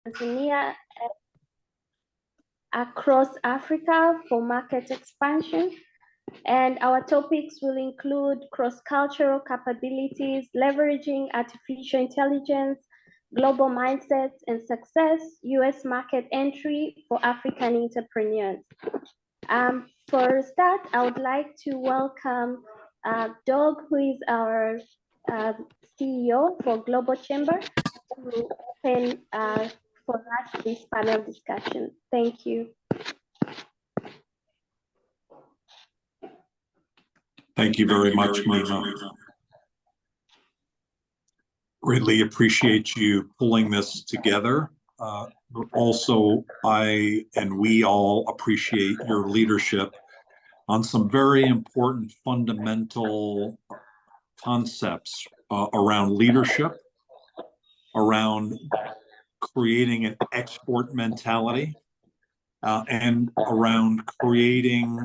Tanzania across Africa for market expansion. And our topics will include cross-cultural capabilities, leveraging artificial intelligence, global mindsets and success, US market entry for African entrepreneurs. For a start, I would like to welcome Doug, who is our CEO for Global Chamber, who will open for us this panel discussion. Thank you. Thank you very much, Neema. Greatly appreciate you pulling this together. Also, I and we all appreciate your leadership on some very important fundamental concepts around leadership, around creating an export mentality, and around creating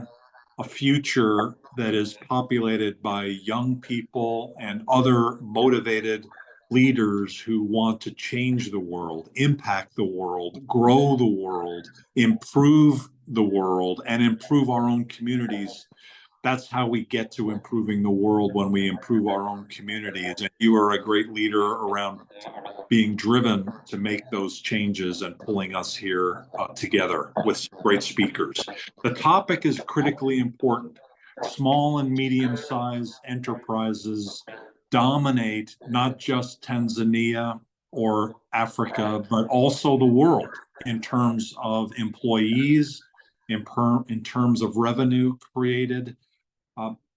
a future that is populated by young people and other motivated leaders who want to change the world, impact the world, grow the world, improve the world, and improve our own communities. That's how we get to improving the world, when we improve our own communities. And you are a great leader around being driven to make those changes and pulling us here together with great speakers. The topic is critically important. Small and medium-sized enterprises dominate not just Tanzania or Africa, but also the world in terms of employees, in terms of revenue created.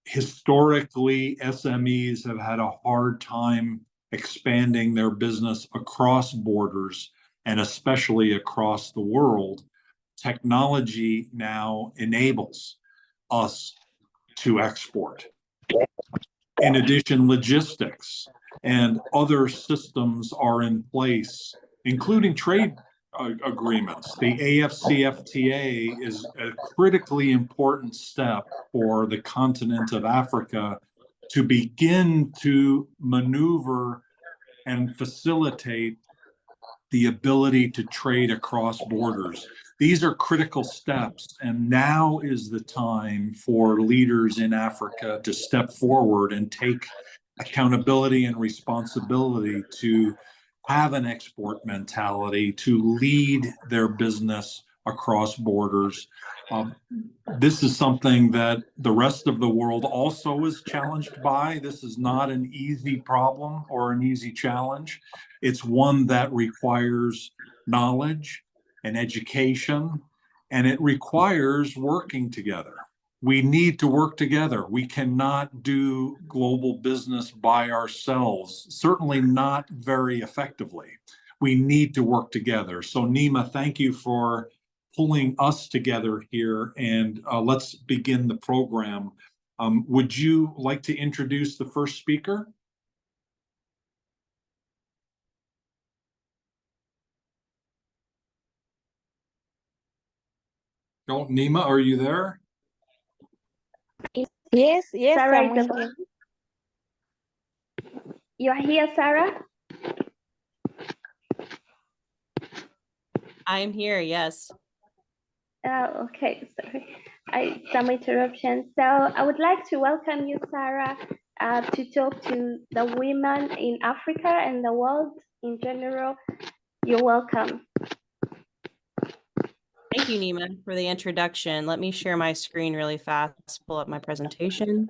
Historically, SMEs have had a hard time expanding their business across borders and especially across the world. Technology now enables us to export. In addition, logistics and other systems are in place, including trade agreements. The AFCFTA is a critically important step for the continent of Africa to begin to maneuver and facilitate the ability to trade across borders. These are critical steps, and now is the time for leaders in Africa to step forward and take accountability and responsibility to have an export mentality, to lead their business across borders. This is something that the rest of the world also is challenged by. This is not an easy problem or an easy challenge. It's one that requires knowledge and education, and it requires working together. We need to work together. We cannot do global business by ourselves, certainly not very effectively. We need to work together. So Neema, thank you for pulling us together here, and let's begin the program. Would you like to introduce the first speaker? Oh, Neema, are you there? Yes, Sarah, I'm here. You're here, Sarah? I'm here, yes. Okay, sorry. Some interruption. So I would like to welcome you, Sarah, to talk to the women in Africa and the world in general. You're welcome. Thank you, Neema, for the introduction. Let me share my screen really fast, pull up my presentation.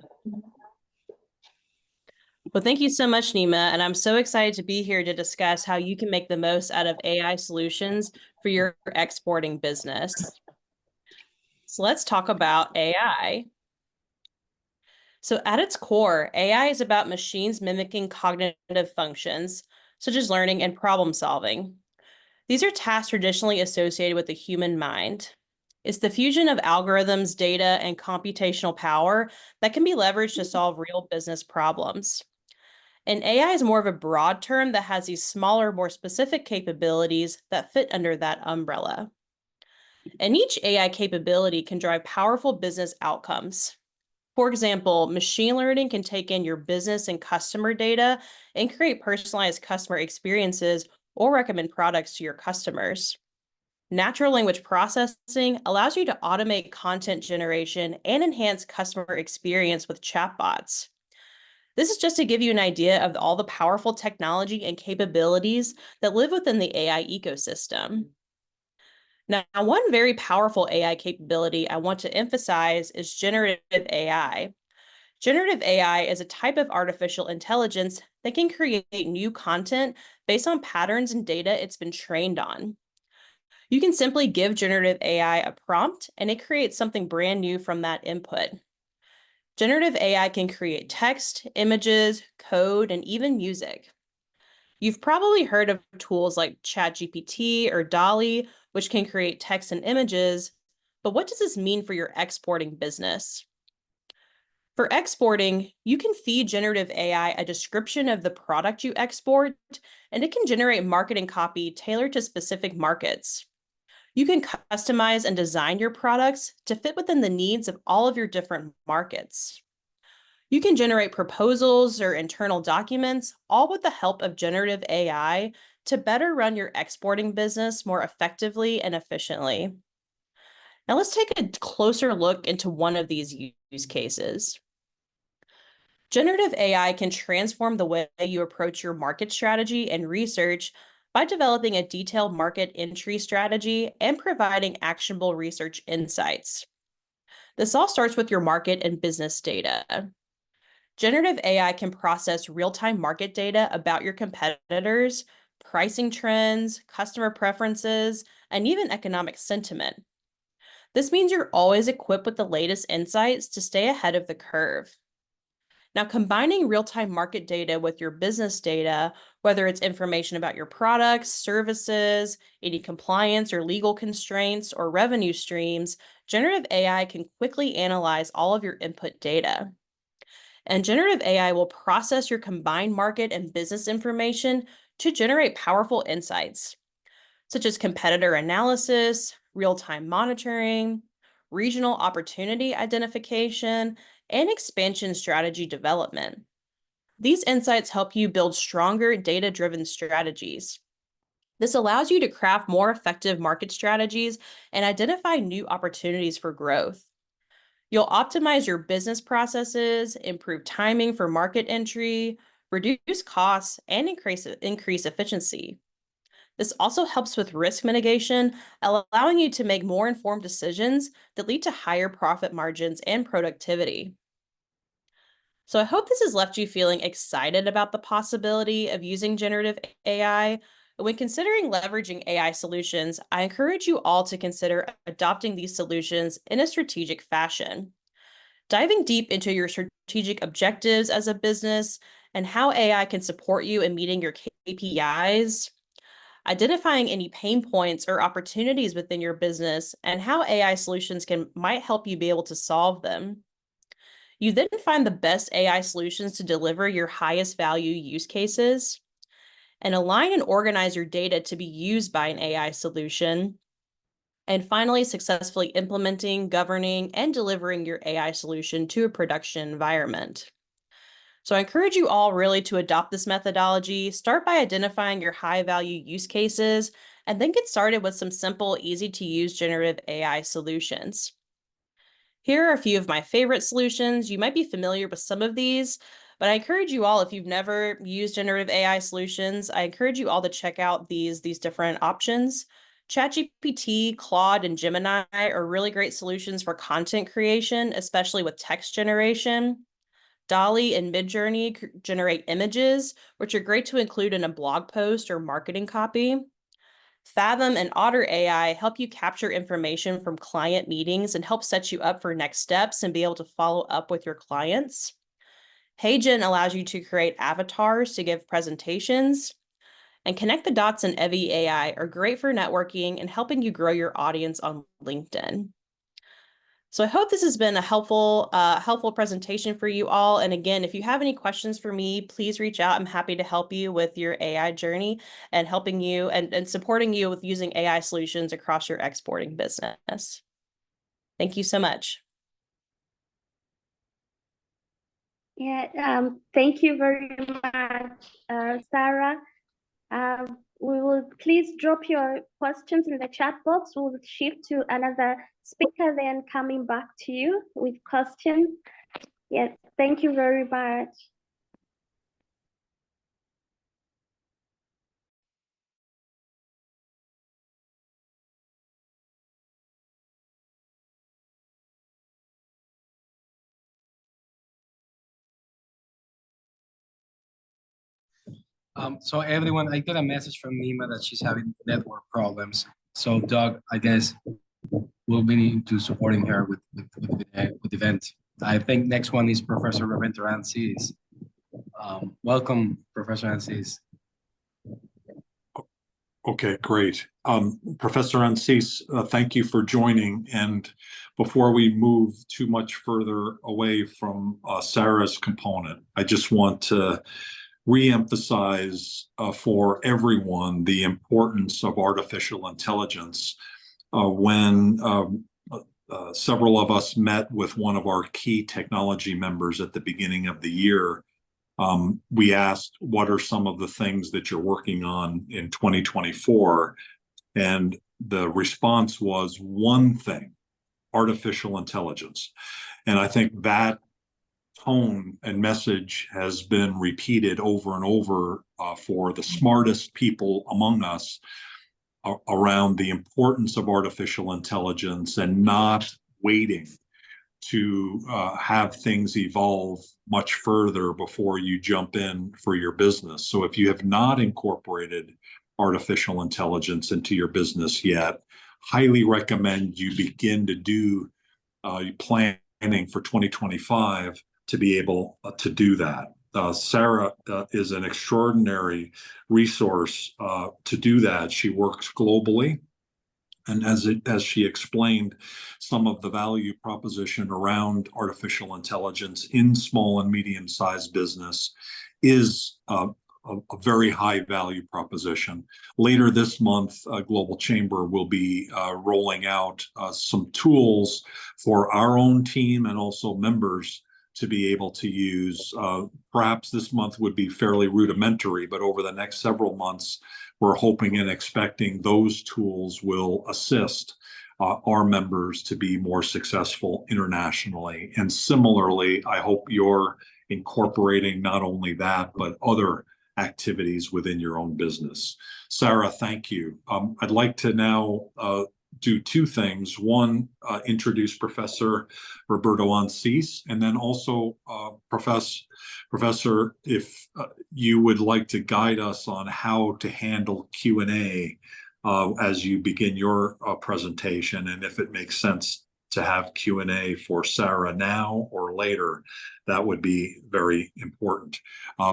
Well, thank you so much, Neema, and I'm so excited to be here to discuss how you can make the most out of AI solutions for your exporting business. So let's talk about AI. So at its core, AI is about machines mimicking cognitive functions, such as learning and problem solving. These are tasks traditionally associated with the human mind. It's the fusion of algorithms, data, and computational power that can be leveraged to solve real business problems. And AI is more of a broad term that has these smaller, more specific capabilities that fit under that umbrella. And each AI capability can drive powerful business outcomes. For example, machine learning can take in your business and customer data and create personalized customer experiences or recommend products to your customers. Natural language processing allows you to automate content generation and enhance customer experience with chatbots. This is just to give you an idea of all the powerful technology and capabilities that live within the AI ecosystem. Now, one very powerful AI capability I want to emphasize is generative AI. Generative AI is a type of artificial intelligence that can create new content based on patterns and data it's been trained on. You can simply give generative AI a prompt, and it creates something brand new from that input. Generative AI can create text, images, code, and even music. You've probably heard of tools like ChatGPT or DALL-E, which can create text and images, but what does this mean for your exporting business? For exporting, you can feed generative AI a description of the product you export, and it can generate marketing copy tailored to specific markets. You can customize and design your products to fit within the needs of all of your different markets. You can generate proposals or internal documents, all with the help of generative AI, to better run your exporting business more effectively and efficiently. Now let's take a closer look into one of these use cases. Generative AI can transform the way you approach your market strategy and research by developing a detailed market entry strategy and providing actionable research insights. This all starts with your market and business data. Generative AI can process real-time market data about your competitors, pricing trends, customer preferences, and even economic sentiment. This means you're always equipped with the latest insights to stay ahead of the curve. Now, combining real-time market data with your business data, whether it's information about your products, services, any compliance or legal constraints, or revenue streams, generative AI can quickly analyze all of your input data. And generative AI will process your combined market and business information to generate powerful insights, such as competitor analysis, real-time monitoring, regional opportunity identification, and expansion strategy development. These insights help you build stronger data-driven strategies. This allows you to craft more effective market strategies and identify new opportunities for growth. You'll optimize your business processes, improve timing for market entry, reduce costs, and increase efficiency. This also helps with risk mitigation, allowing you to make more informed decisions that lead to higher profit margins and productivity. So I hope this has left you feeling excited about the possibility of using generative AI. When considering leveraging AI solutions, I encourage you all to consider adopting these solutions in a strategic fashion. Diving deep into your strategic objectives as a business and how AI can support you in meeting your KPIs, identifying any pain points or opportunities within your business, and how AI solutions might help you be able to solve them. You then find the best AI solutions to deliver your highest value use cases, and align and organize your data to be used by an AI solution. And finally, successfully implementing, governing, and delivering your AI solution to a production environment. So I encourage you all really to adopt this methodology. Start by identifying your high-value use cases, and then get started with some simple, easy-to-use generative AI solutions. Here are a few of my favorite solutions. You might be familiar with some of these, but I encourage you all, if you've never used generative AI solutions, I encourage you all to check out these different options. ChatGPT, Claude, and Gemini are really great solutions for content creation, especially with text generation. DALL-E and Midjourney generate images, which are great to include in a blog post or marketing copy. Fathom and Otter AI help you capture information from client meetings and help set you up for next steps and be able to follow up with your clients. HeyGen allows you to create avatars to give presentations. And Connect the Dots and Evie AI are great for networking and helping you grow your audience on LinkedIn. So I hope this has been a helpful presentation for you all. And again, if you have any questions for me, please reach out. I'm happy to help you with your AI journey and helping you and supporting you with using AI solutions across your exporting business. Thank you so much. Yeah, thank you very much, Sarah. We will please drop your questions in the chat box. We'll shift to another speaker, then coming back to you with questions. Yes, thank you very much. So everyone, I got a message from Neema that she's having network problems. So Doug, I guess we'll be into supporting her with the event. I think next one is Professor Raventa Ansis. Welcome, Professor Ansis. Okay, great. Professor Ansis, thank you for joining. And before we move too much further away from Sarah's component, I just want to re-emphasize for everyone the importance of artificial intelligence. When several of us met with one of our key technology members at the beginning of the year, we asked, what are some of the things that you're working on in 2024? And the response was one thing, artificial intelligence. And I think that tone and message has been repeated over and over for the smartest people among us around the importance of artificial intelligence and not waiting to have things evolve much further before you jump in for your business. So if you have not incorporated artificial intelligence into your business yet, highly recommend you begin to do planning for 2025 to be able to do that. Sarah is an extraordinary resource to do that. She works globally. And as she explained, some of the value proposition around artificial intelligence in small and medium-sized business is a very high value proposition. Later this month, Global Chamber will be rolling out some tools for our own team and also members to be able to use. Perhaps this month would be fairly rudimentary, but over the next several months, we're hoping and expecting those tools will assist our members to be more successful internationally. And similarly, I hope you're incorporating not only that, but other activities within your own business. Sarah, thank you. I'd like to now do two things. One, introduce Professor Roberto Ansis, and then also Professor, if you would like to guide us on how to handle Q&A as you begin your presentation, and if it makes sense to have Q&A for Sarah now or later, that would be very important.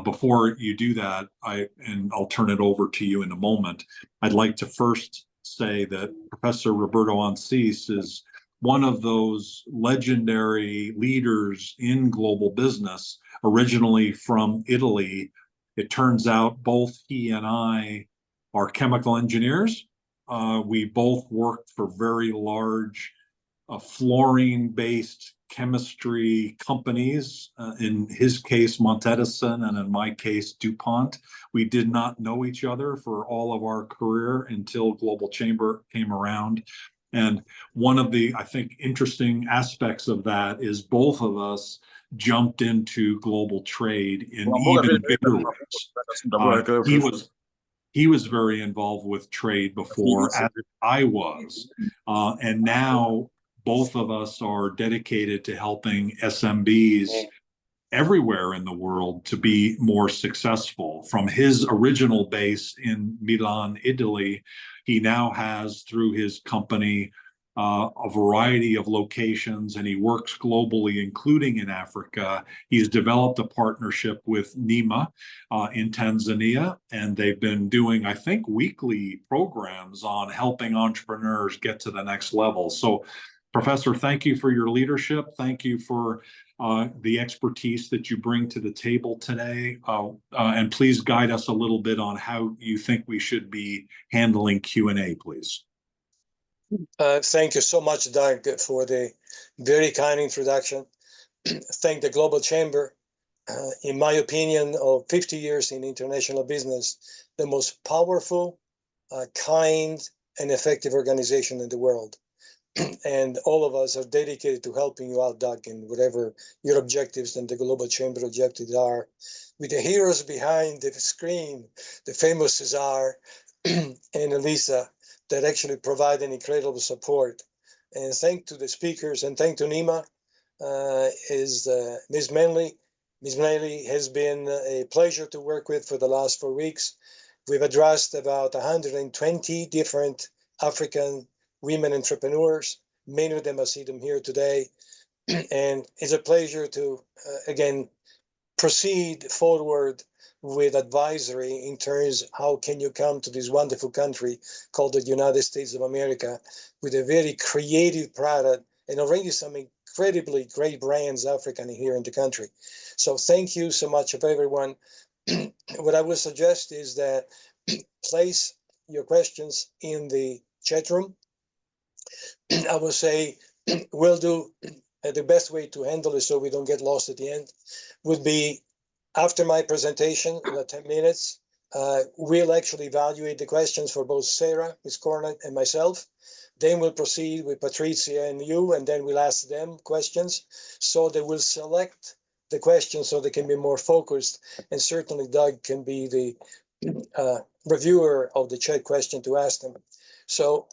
Before you do that, and I'll turn it over to you in a moment, I'd like to first say that Professor Roberto Ansis is one of those legendary leaders in global business, originally from Italy. It turns out both he and I are chemical engineers. We both worked for very large fluorine-based chemistry companies, in his case, Mont Edison, and in my case, DuPont. We did not know each other for all of our career until Global Chamber came around. And one of the, I think, interesting aspects of that is both of us jumped into global trade in even bigger ways. He was very involved with trade before, as I was. And now both of us are dedicated to helping SMBs everywhere in the world to be more successful. From his original base in Milan, Italy, he now has, through his company, a variety of locations, and he works globally, including in Africa. He's developed a partnership with Neema in Tanzania, and they've been doing, I think, weekly programs on helping entrepreneurs get to the next level. So, Professor, thank you for your leadership. Thank you for the expertise that you bring to the table today. And please guide us a little bit on how you think we should be handling Q&A, please. Thank you so much, Doug, for the very kind introduction. Thank the Global Chamber. In my opinion, of 50 years in international business, the most powerful, kind, and effective organization in the world. And all of us are dedicated to helping you out, Doug, in whatever your objectives and the Global Chamber objectives are. With the heroes behind the screen, the famous Cesar and Elisa, that actually provide an incredible support. And thank to the speakers, and thank to Neema, is Ms. Mleli. Ms. Mleli has been a pleasure to work with for the last 4 weeks. We've addressed about 120 different African women entrepreneurs. Many of them, I see them here today. And it's a pleasure to, again, proceed forward with advisory in terms how can you come to this wonderful country called the United States of America with a very creative product and already some incredibly great brands African here in the country. So thank you so much of everyone. What I would suggest is that place your questions in the chat room. I will say we'll do the best way to handle it so we don't get lost at the end would be after my presentation, about 10 minutes, we'll actually evaluate the questions for both Sarah, Ms. Cornett, and myself. Then we'll proceed with Patrizia and you, and then we'll ask them questions. So they will select the questions so they can be more focused. And certainly Doug can be the reviewer of the chat question to ask them. So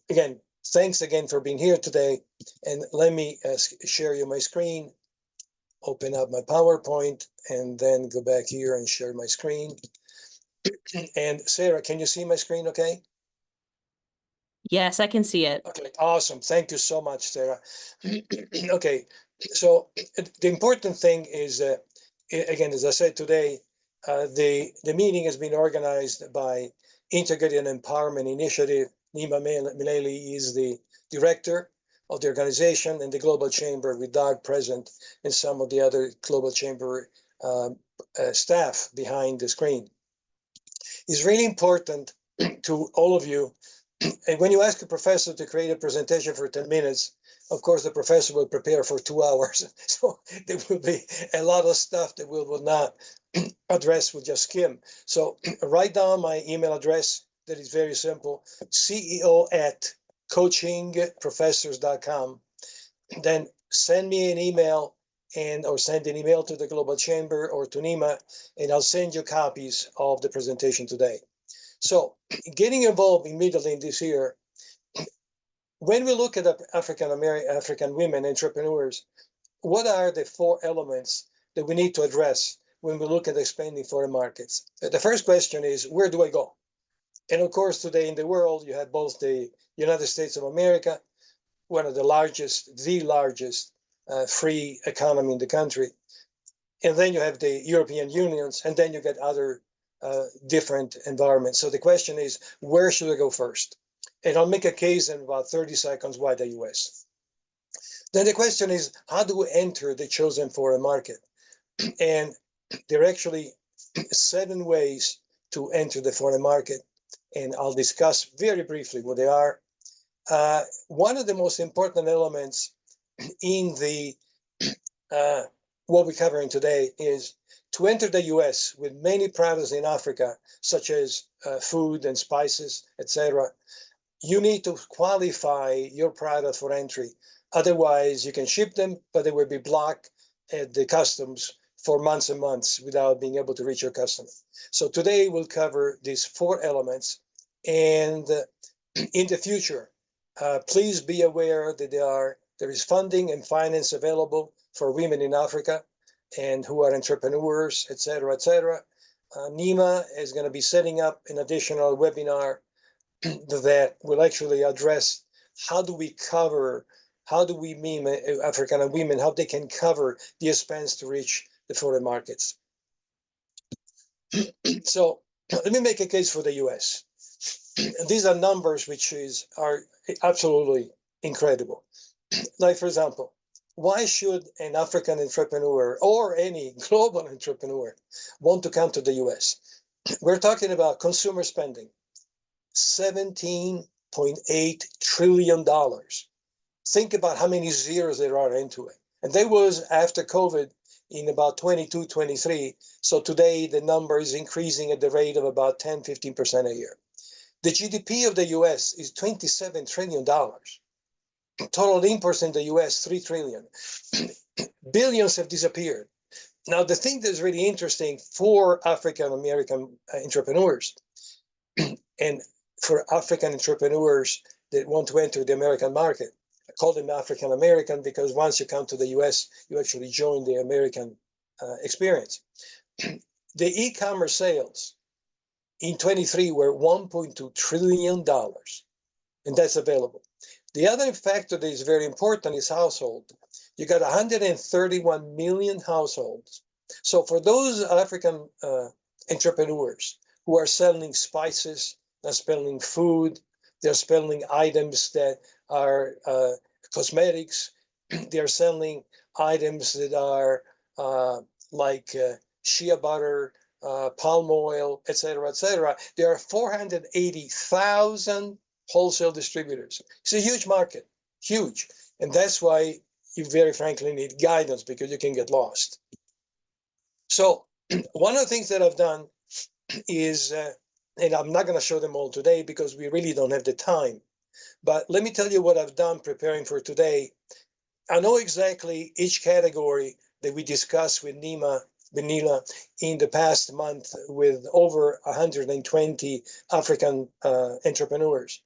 again, thanks again for being here today. And let me share you my screen, open up my PowerPoint, and then go back here and share my screen. And Sarah, can you see my screen okay? Yes, I can see it. Okay, awesome. Thank you so much, Sarah. Okay, so the important thing is, again, as I said today, the meeting has been organized by Integrated Empowerment Initiative. Neema Mleli is the director of the organization and the Global Chamber, with Doug present and some of the other Global Chamber staff behind the screen. It's really important to all of you. And when you ask a professor to create a presentation for 10 minutes, of course, the professor will prepare for 2 hours. So there will be a lot of stuff that we will not address with just skim. So write down my email address. That is very simple, ceo@coachingprofessors.com. Then send me an email or send an email to the Global Chamber or to Neema, and I'll send you copies of the presentation today. So getting involved immediately in this year, when we look at African women entrepreneurs, what are the 4 elements that we need to address when we look at expanding foreign markets? The first question is, where do I go? And of course, today in the world, you have both the United States of America, one of the largest free economy in the country. And then you have the European Unions, and then you get other different environments. So the question is, where should I go first? And I'll make a case in about 30 seconds why the US. Then the question is, how do we enter the chosen foreign market? And there are actually 7 ways to enter the foreign market. And I'll discuss very briefly what they are. One of the most important elements in the what we're covering today is to enter the US with many products in Africa, such as food and spices, etc. You need to qualify your product for entry. Otherwise, you can ship them, but they will be blocked at the customs for months and months without being able to reach your customer. So today we'll cover these 4 elements. And in the future, please be aware that there is funding and finance available for women in Africa and who are entrepreneurs, et cetera, et cetera. Neema is going to be setting up an additional webinar that will actually address how do we mean African women, how they can cover the expense to reach the foreign markets. So let me make a case for the US. These are numbers which are absolutely incredible. Like, for example, why should an African entrepreneur or any global entrepreneur want to come to the US? We're talking about consumer spending, $17.8 trillion. Think about how many zeros there are into it. And there was, after COVID, in about 22, 23. So today the number is increasing at the rate of about 10, 15% a year. The GDP of the US is $27 trillion. Total imports in the US, 3 trillion. Billions have disappeared. Now, the thing that's really interesting for African American entrepreneurs and for African entrepreneurs that want to enter the American market, I call them African American because once you come to the US, you actually join the American experience. The e-commerce sales in 23 were $1.2 trillion, and that's available. The other factor that is very important is household. You got 131 million households. So for those African entrepreneurs who are selling spices, they're selling food, they're selling items that are cosmetics, they're selling items that are like shea butter, palm oil, et cetera, et cetera. There are 480,000 wholesale distributors. It's a huge market, huge. And that's why you very frankly need guidance because you can get lost. So one of the things that I've done is, and I'm not going to show them all today because we really don't have the time, but let me tell you what I've done preparing for today. I know exactly each category that we discussed with Neema in the past month with over 120 African entrepreneurs.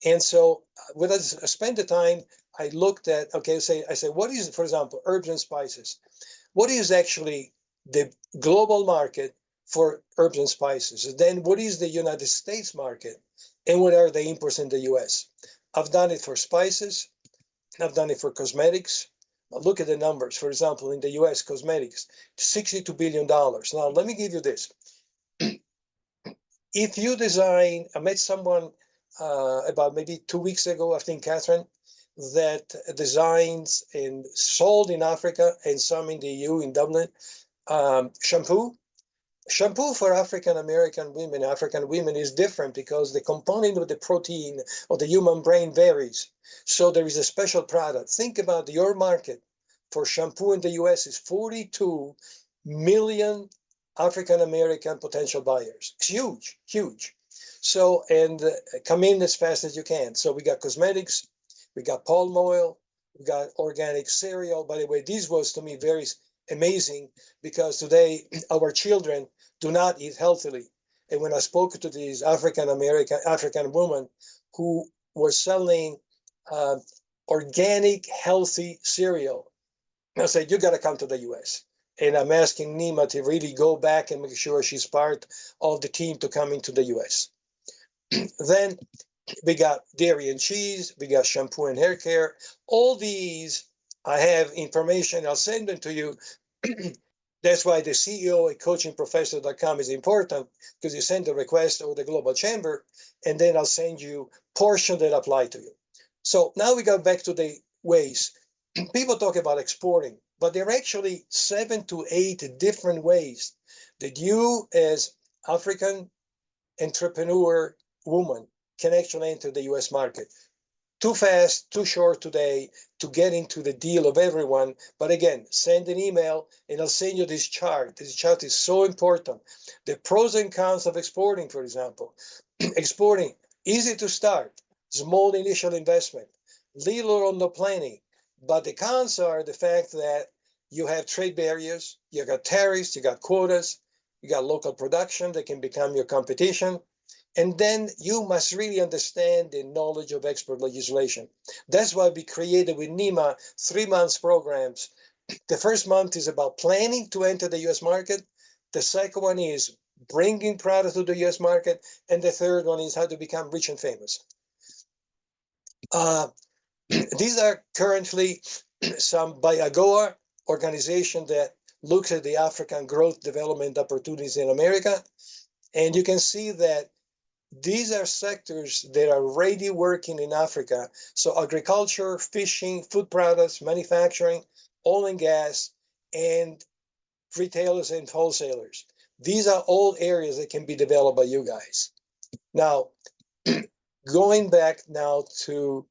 And so when I spent the time, I looked at, okay, I say, what is, for example, herbs and spices? What is actually the global market for herbs and spices? Then what is the United States market? And what are the imports in the US? I've done it for spices. I've done it for cosmetics. Look at the numbers. For example, in the US, cosmetics, $62 billion. Now, let me give you this. If you design, I met someone about maybe 2 weeks ago, I think, Catherine, that designs and sold in Africa and some in the EU, in Dublin, shampoo. Shampoo for African women is different because the component of the protein of the human brain varies. So there is a special product. Think about your market for shampoo in the US is 42 million African American potential buyers. It's huge, huge. So, and come in as fast as you can. So we got cosmetics, we got palm oil, we got organic cereal. By the way, this was to me very amazing because today our children do not eat healthily. And when I spoke to these African women who were selling organic, healthy cereal, I said, you got to come to the US. And I'm asking Neema to really go back and make sure she's part of the team to come into the US. Then we got dairy and cheese, we got shampoo and hair care. All these, I have information, I'll send them to you. That's why the CEO at coachingprofessor.com is important because you send the request or the Global Chamber, and then I'll send you portions that apply to you. So now we go back to the ways. People talk about exporting, but there are actually 7 to 8 different ways that you as African entrepreneur woman can actually enter the US market. Too fast, too short today to get into the deal of everyone. But again, send an email and I'll send you this chart. This chart is so important. The pros and cons of exporting, for example. Exporting, easy to start, small initial investment, little or no planning. But the cons are the fact that you have trade barriers, you got tariffs, you got quotas, you got local production that can become your competition. And then you must really understand the knowledge of export legislation. That's why we created with Neema 3 months programs. The first month is about planning to enter the US market. The second one is bringing products to the US market. And the third one is how to become rich and famous. These are currently some by AGOA organization that looks at the African growth development opportunities in America. And you can see that these are sectors that are already working in Africa. So agriculture, fishing, food products, manufacturing, oil and gas, and retailers and wholesalers. These are all areas that can be developed by you guys. Now, going back now to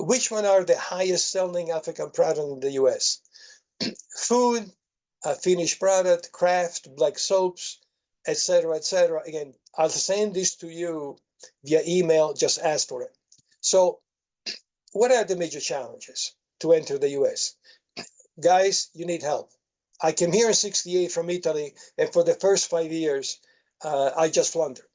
which one are the highest selling African products in the US? Food, finished product, craft, black soaps, etc., etc. Again, I'll send this to you via email. Just ask for it. So, what are the major challenges to enter the U.S.? Guys, you need help. I came here in '68 from Italy, and for the first 5 years, I just floundered.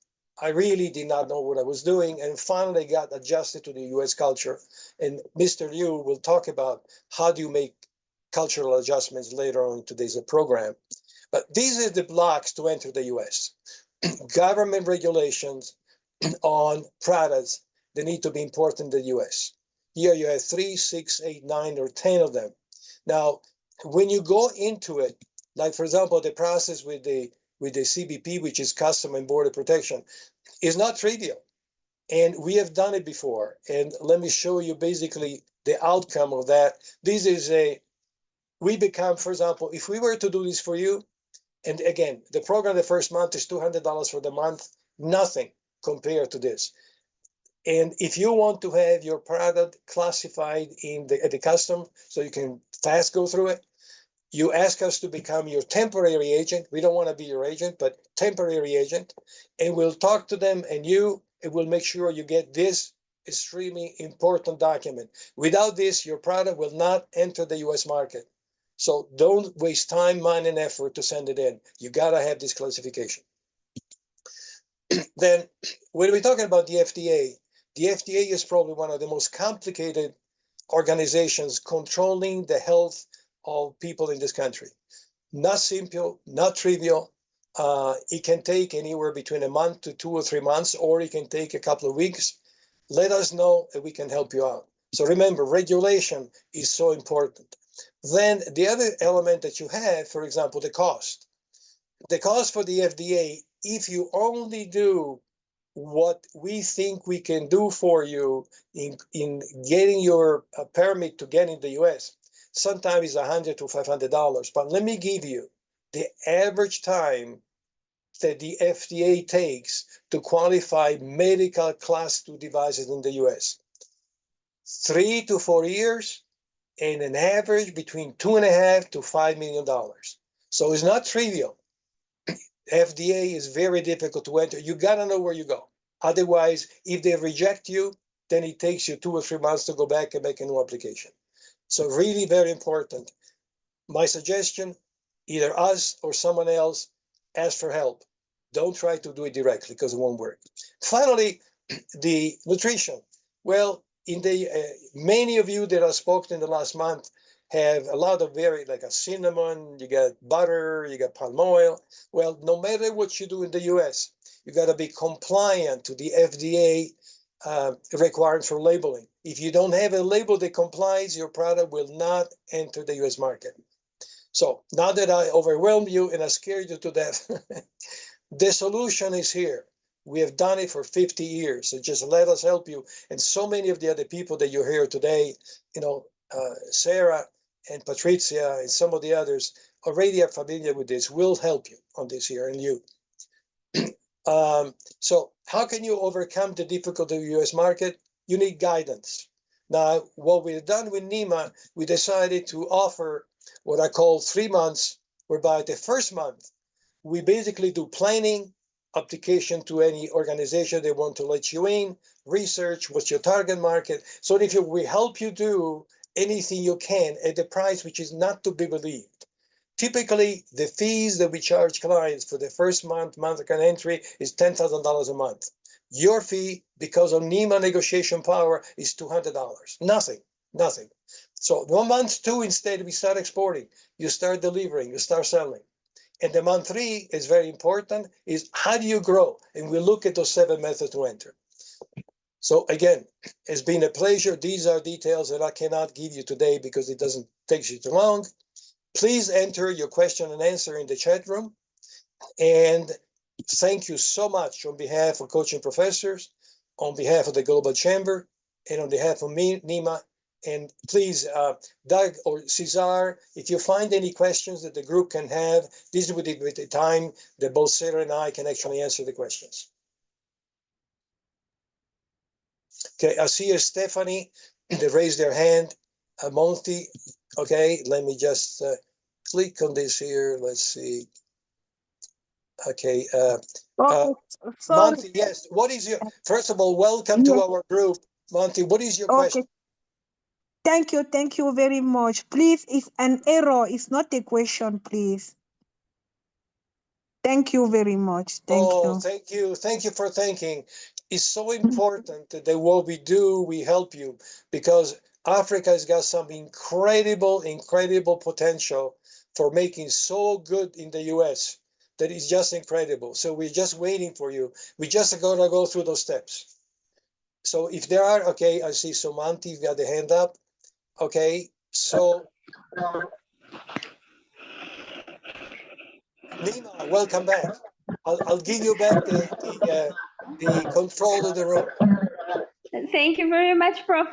I really did not know what I was doing, and finally got adjusted to the U.S. culture. And Mr. Liu will talk about how do you make cultural adjustments later on in today's program. But these are the blocks to enter the U.S. Government regulations on products that need to be imported in the U.S. Here you have 3, 6, 8, 9, or 10 of them. Now, when you go into it, like for example, the process with the CBP, which is Custom and Border Protection, is not trivial. And we have done it before. And let me show you basically the outcome of that. This is we become, for example, if we were to do this for you, and again, the program the first month is $200 for the month, nothing compared to this. And if you want to have your product classified at the custom, so you can fast go through it, you ask us to become your temporary agent. We don't want to be your agent, but temporary agent. And we'll talk to them and we'll make sure you get this extremely important document. Without this, your product will not enter the US market. So don't waste time, money, and effort to send it in. You got to have this classification. Then when we're talking about the FDA is probably one of the most complicated organizations controlling the health of people in this country. Not simple, not trivial. It can take anywhere between a month to 2 or 3 months, or it can take a couple of weeks. Let us know and we can help you out. So remember, regulation is so important. Then the other element that you have, for example, the cost. The cost for the FDA, if you only do what we think we can do for you in getting your permit to get in the US, sometimes it's $100 to $500. But let me give you the average time that the FDA takes to qualify medical class 2 devices in the US. 3 to 4 years, and an average between $2.5 to $5 million. So it's not trivial. FDA is very difficult to enter. You got to know where you go. Otherwise, if they reject you, then it takes you 2 or 3 months to go back and make a new application. So really very important. My suggestion, either us or someone else, ask for help. Don't try to do it directly because it won't work. Finally, the nutrition. Well, in the many of you that I spoke in the last month have a lot of like a cinnamon, you got butter, you got palm oil. Well, no matter what you do in the US, you got to be compliant to the FDA requirements for labeling. If you don't have a label that complies, your product will not enter the US market. So now that I overwhelmed you and I scared you to death, the solution is here. We have done it for 50 years. So just let us help you. And so many of the other people that you hear today, Sarah and Patrizia and some of the others already are familiar with this. We'll help you on this here and you. So how can you overcome the difficulty of the US market? You need guidance. Now, what we've done with Neema, we decided to offer what I call 3 months, whereby the first month, we basically do planning, application to any organization they want to let you in, research what's your target market. So if we help you do anything you can at the price which is not to be believed. Typically, the fees that we charge clients for the first month of entry is $10,000 a month. Your fee, because of Neema negotiation power, is $200. Nothing. So 1 month 2, instead we start exporting, you start delivering, you start selling. And the month 3 is very important, is how do you grow? And we look at those 7 methods to enter. So again, it's been a pleasure. These are details that I cannot give you today because it doesn't take you too long. Please enter your question and answer in the chat room. And thank you so much on behalf of Coaching Professors, on behalf of the Global Chamber, and on behalf of me, Neema. And please, Doug or Cesar, if you find any questions that the group can have, this would be the time that both Sarah and I can actually answer the questions. Okay, I see Stephanie, they raised their hand. Monty, okay, let me just click on this here. Let's see. Okay. Okay, sorry. Monty, yes. What is your, first of all, welcome to our group. Monty, what is your question? Okay. Thank you very much. Please, it's an error. It's not a question, please. Thank you very much. Thank you. Thank you. Thank you for thanking. It's so important that what we do, we help you, because Africa has got some incredible potential for making so good in the US that is just incredible. So we're just waiting for you. We just gonna go through those steps. So if there are, okay, I see Sumanti, you've got the hand up. Okay, so Neema, welcome back. I'll give you back the control of the room. Thank you very much, Prof.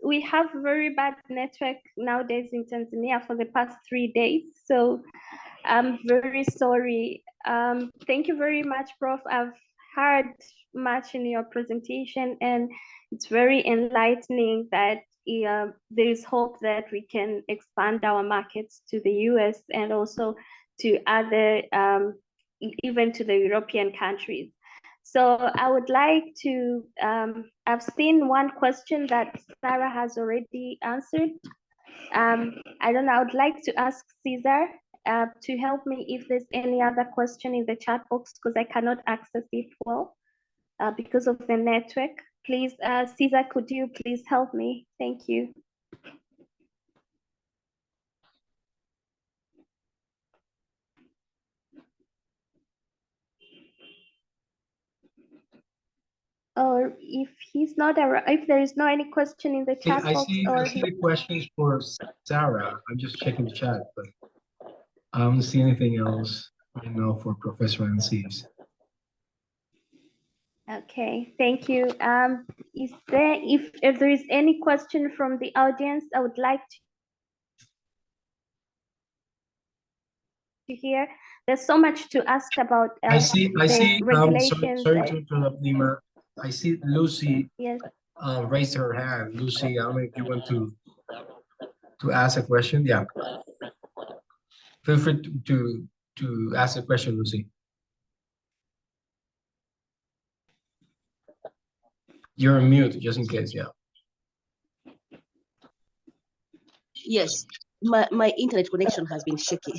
We have very bad network nowadays in Tanzania for the past 3 days, so I'm very sorry. Thank you very much, Prof. I've heard much in your presentation, and it's very enlightening that there is hope that we can expand our markets to the US and also to other, even to the European countries. So I would like to, I've seen one question that Sarah has already answered. I don't know, I would like to ask Caesar to help me if there's any other question in the chat box, because I cannot access it well because of the network. Please, Caesar, could you please help me? Thank you. Or if he's not around, if there is no any question in the chat I box, see the questions for Sarah. I'm just checking the chat, but I don't see anything else right now for Professor NCs. Okay, thank you. Is there, if there is any question from the audience, I would like to hear. There's so much to ask about. I see. Regulations. Sorry to interrupt, Neema. I see Lucy. Yes. Raised her hand. Lucy, I don't know if you want to ask a question. Yeah. Feel free to ask a question, Lucy. You're on mute, just in case. Yeah. Yes, my internet connection has been shaky.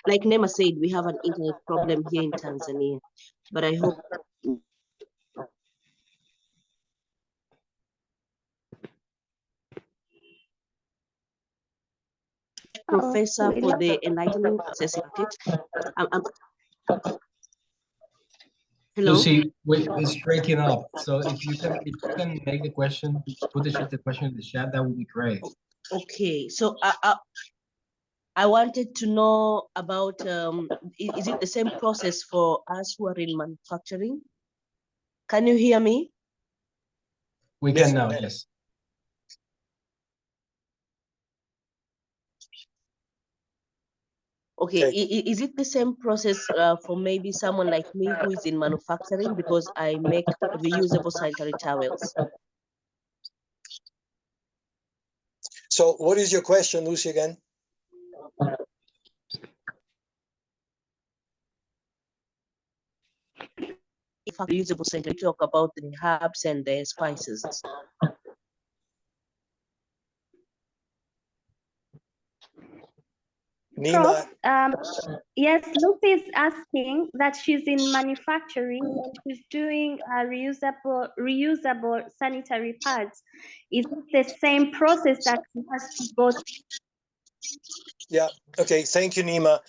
Like Neema said, we have an internet problem here in Tanzania, but I hope Professor for the enlightening process market. Hello? Lucy, it's breaking up. So if you can make the question, put the question in the chat, that would be great. Okay, so I wanted to know about, is it the same process for us who are in manufacturing? Can you hear me? We can now, yes. Okay, is it the same process for maybe someone like me who is in manufacturing, because I make reusable sanitary towels? So what is your question, Lucy, again? If reusable sanitary, talk about the herbs and the spices. Neema. Yes, Lucy is asking that she's in manufacturing and she's doing reusable sanitary pads. Is it the same process that she has to go through? Yeah. Okay. Thank you, Neema.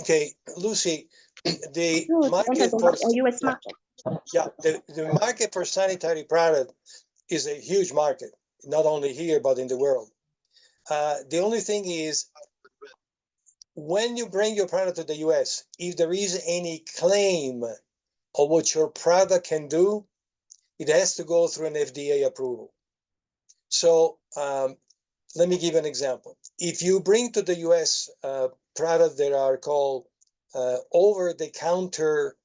Okay, Lucy. The market for US market. Yeah, the market for sanitary product is a huge market, not only here but in the world. The only thing is, when you bring your product to the US, if there is any claim of what your product can do, it has to go through an FDA approval. So let me give an example. If you bring to the US products that are called over-the-counter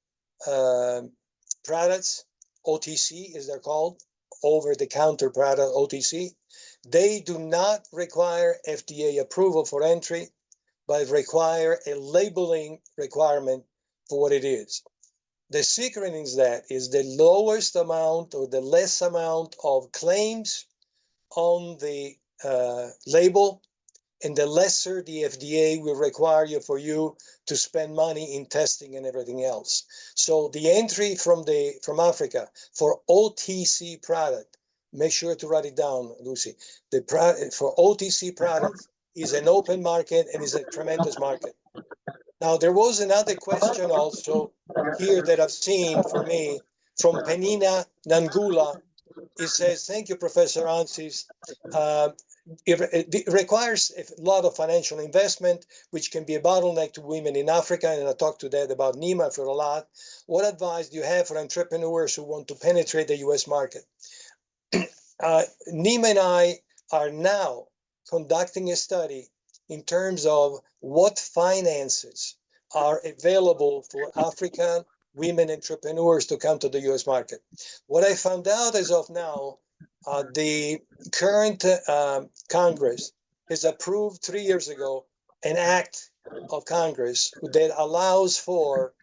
products, OTC as they're called, over-the-counter product, OTC, they do not require FDA approval for entry. but require a labeling requirement for what it is. The secret is that is the lowest amount or the less amount of claims on the label, and the lesser the FDA will require you for you to spend money in testing and everything else. So the entry from Africa for OTC product, make sure to write it down, Lucy. The product for OTC products is an open market and is a tremendous market. Now there was another question also here that I've seen for me from Penina Nangula. It says, "Thank you, Professor Ansis. It requires a lot of financial investment, which can be a bottleneck to women in Africa." And I talked to that about Neema for a lot. What advice do you have for entrepreneurs who want to penetrate the US market? Neema and I are now conducting a study in terms of what finances are available for African women entrepreneurs to come to the US market. What I found out as of now, the current Congress has approved 3 years ago an act of Congress that allows for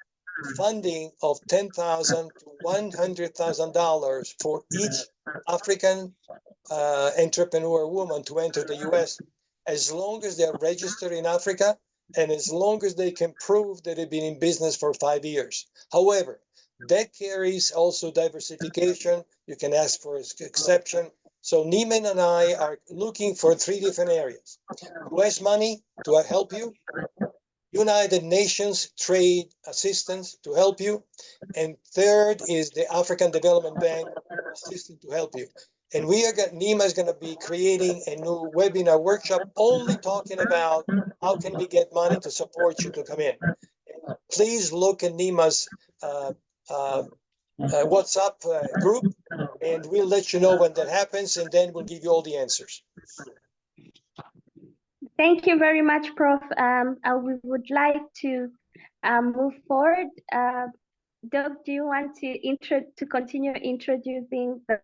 funding of $10,000 to $100,000 for each African entrepreneur woman to enter the US, as long as they're registered in Africa and as long as they can prove that they've been in business for 5 years. However, that carries also diversification. You can ask for an exception. So Neema and I are looking for 3 different areas. US money to help you, United Nations trade assistance to help you, and third is the African Development Bank assistance to help you. And Neema is going to be creating a new webinar workshop only talking about how can we get money to support you to come in. And please look at Neema's WhatsApp group, and we'll let you know when that happens, and then we'll give you all the answers. Thank you very much, Prof. We would like to move forward. Doug, do you want to continue introducing the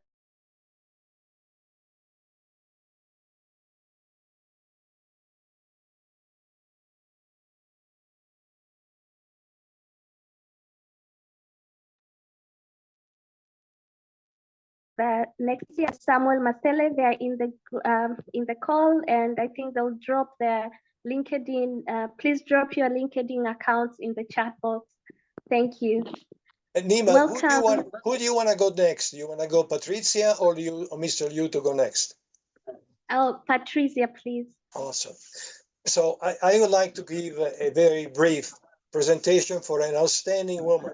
next year? Samuel Masele, they're in the call, and I think they'll drop their LinkedIn. Please drop your LinkedIn accounts in the chat box. Thank you. And Neema, who do you want to go next? Do you want to go Patrizia or Mr. Liu to go next? Oh, Patrizia, please. Awesome. So I would like to give a very brief presentation for an outstanding woman.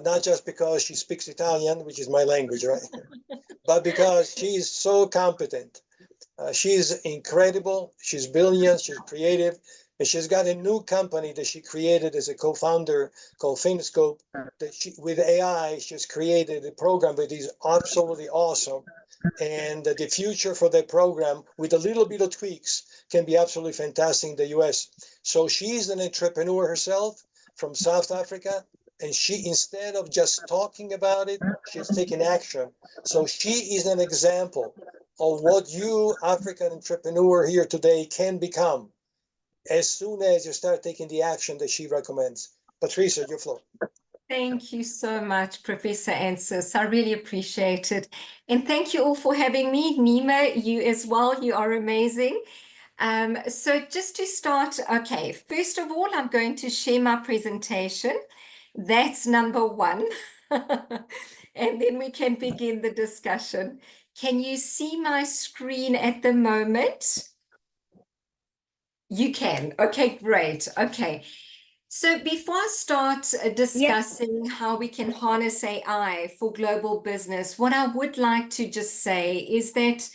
Not just because she speaks Italian, which is my language, right? But because she's so competent. She's incredible. She's brilliant. She's creative. And she's got a new company that she created as a co-founder called Finscope. With AI, she's created a program that is absolutely awesome. And the future for that program, with a little bit of tweaks, can be absolutely fantastic in the US. So she's an entrepreneur herself from South Africa. And she, instead of just talking about it, she's taking action. So she is an example of what you, African entrepreneur here today, can become as soon as you start taking the action that she recommends. Patrizia, your floor. Thank you so much, Professor Ansis. I really appreciate it. And thank you all for having me. Neema, you as well. You are amazing. So just to start, okay, first of all, I'm going to share my presentation. That's number 1. And then we can begin the discussion. Can you see my screen at the moment? You can. Okay, great. Okay. So before I start discussing how we can harness AI for global business, what I would like to just say is that,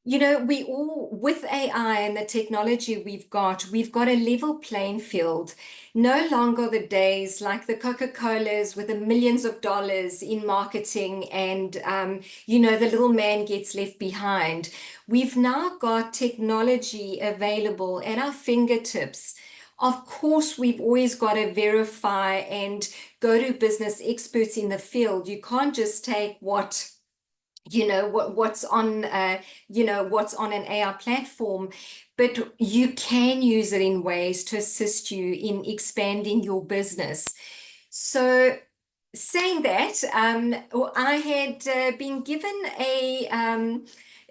you know, we all, with AI and the technology we've got a level playing field. No longer the days like the Coca-Colas with the millions of dollars in marketing and, you know, the little man gets left behind. We've now got technology available at our fingertips. Of course, we've always got to verify and go to business experts in the field. You can't just take what what's on what's on an AI platform, but you can use it in ways to assist you in expanding your business. So saying that, I had been given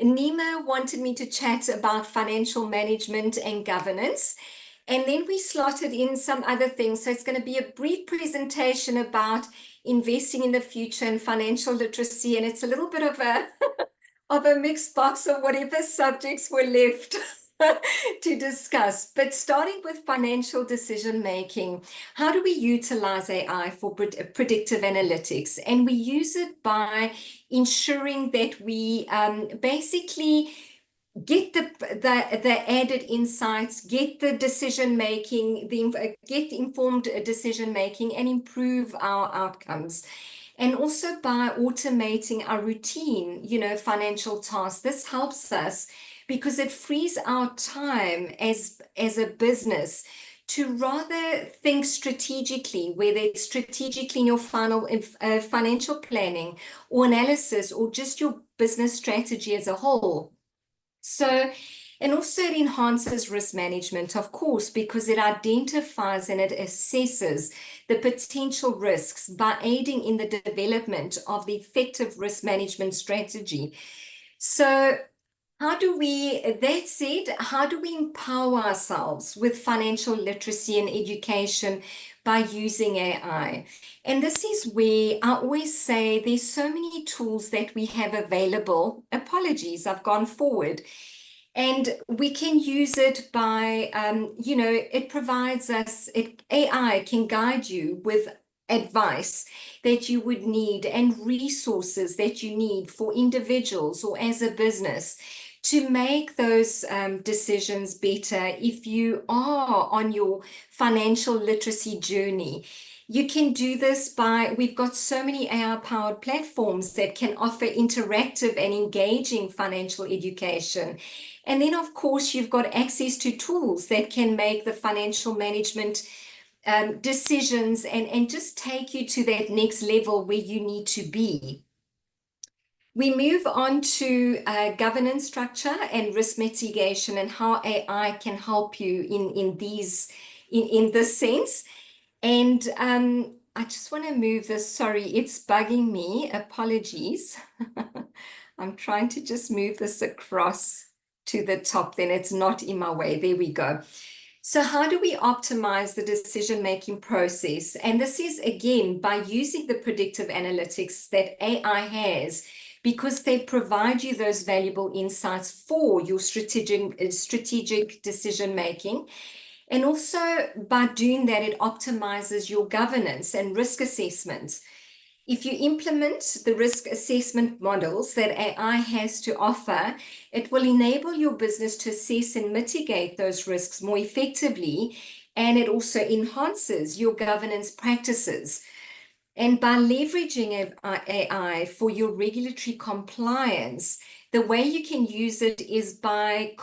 Neema wanted me to chat about financial management and governance. And then we slotted in some other things. So it's going to be a brief presentation about investing in the future and financial literacy. And it's a little bit of a of a mixed box of whatever subjects were left to discuss. But starting with financial decision making, how do we utilize AI for predictive analytics? And we use it by ensuring that we basically get the added insights, get the decision making, get informed decision making, and improve our outcomes. And also by automating our routine, financial tasks. This helps us because it frees our time as a business to rather think strategically, whether it's strategically in your financial planning or analysis, or just your business strategy as a whole. So, and also it enhances risk management, of course, because it identifies and it assesses the potential risks by aiding in the development of the effective risk management strategy. So that said, how do we empower ourselves with financial literacy and education by using AI? And this is where I always say there's so many tools that we have available. Apologies, I've gone forward. And we can use it by, it provides us, AI can guide you with advice that you would need and resources that you need for individuals or as a business to make those decisions better if you are on your financial literacy journey. You can do this we've got so many AI-powered platforms that can offer interactive and engaging financial education. And then, of course, you've got access to tools that can make the financial management decisions and just take you to that next level where you need to be. We move on to governance structure and risk mitigation and how AI can help you in this sense. And I just want to move this. Sorry, it's bugging me. Apologies. I'm trying to just move this across to the top. Then it's not in my way. There we go. So how do we optimize the decision-making process? And this is, again, by using the predictive analytics that AI has, because they provide you those valuable insights for your strategic decision-making. And also by doing that, it optimizes your governance and risk assessment. If you implement the risk assessment models that AI has to offer, it will enable your business to assess and mitigate those risks more effectively, and it also enhances your governance practices. And by leveraging AI for your regulatory compliance, the way you can use it is by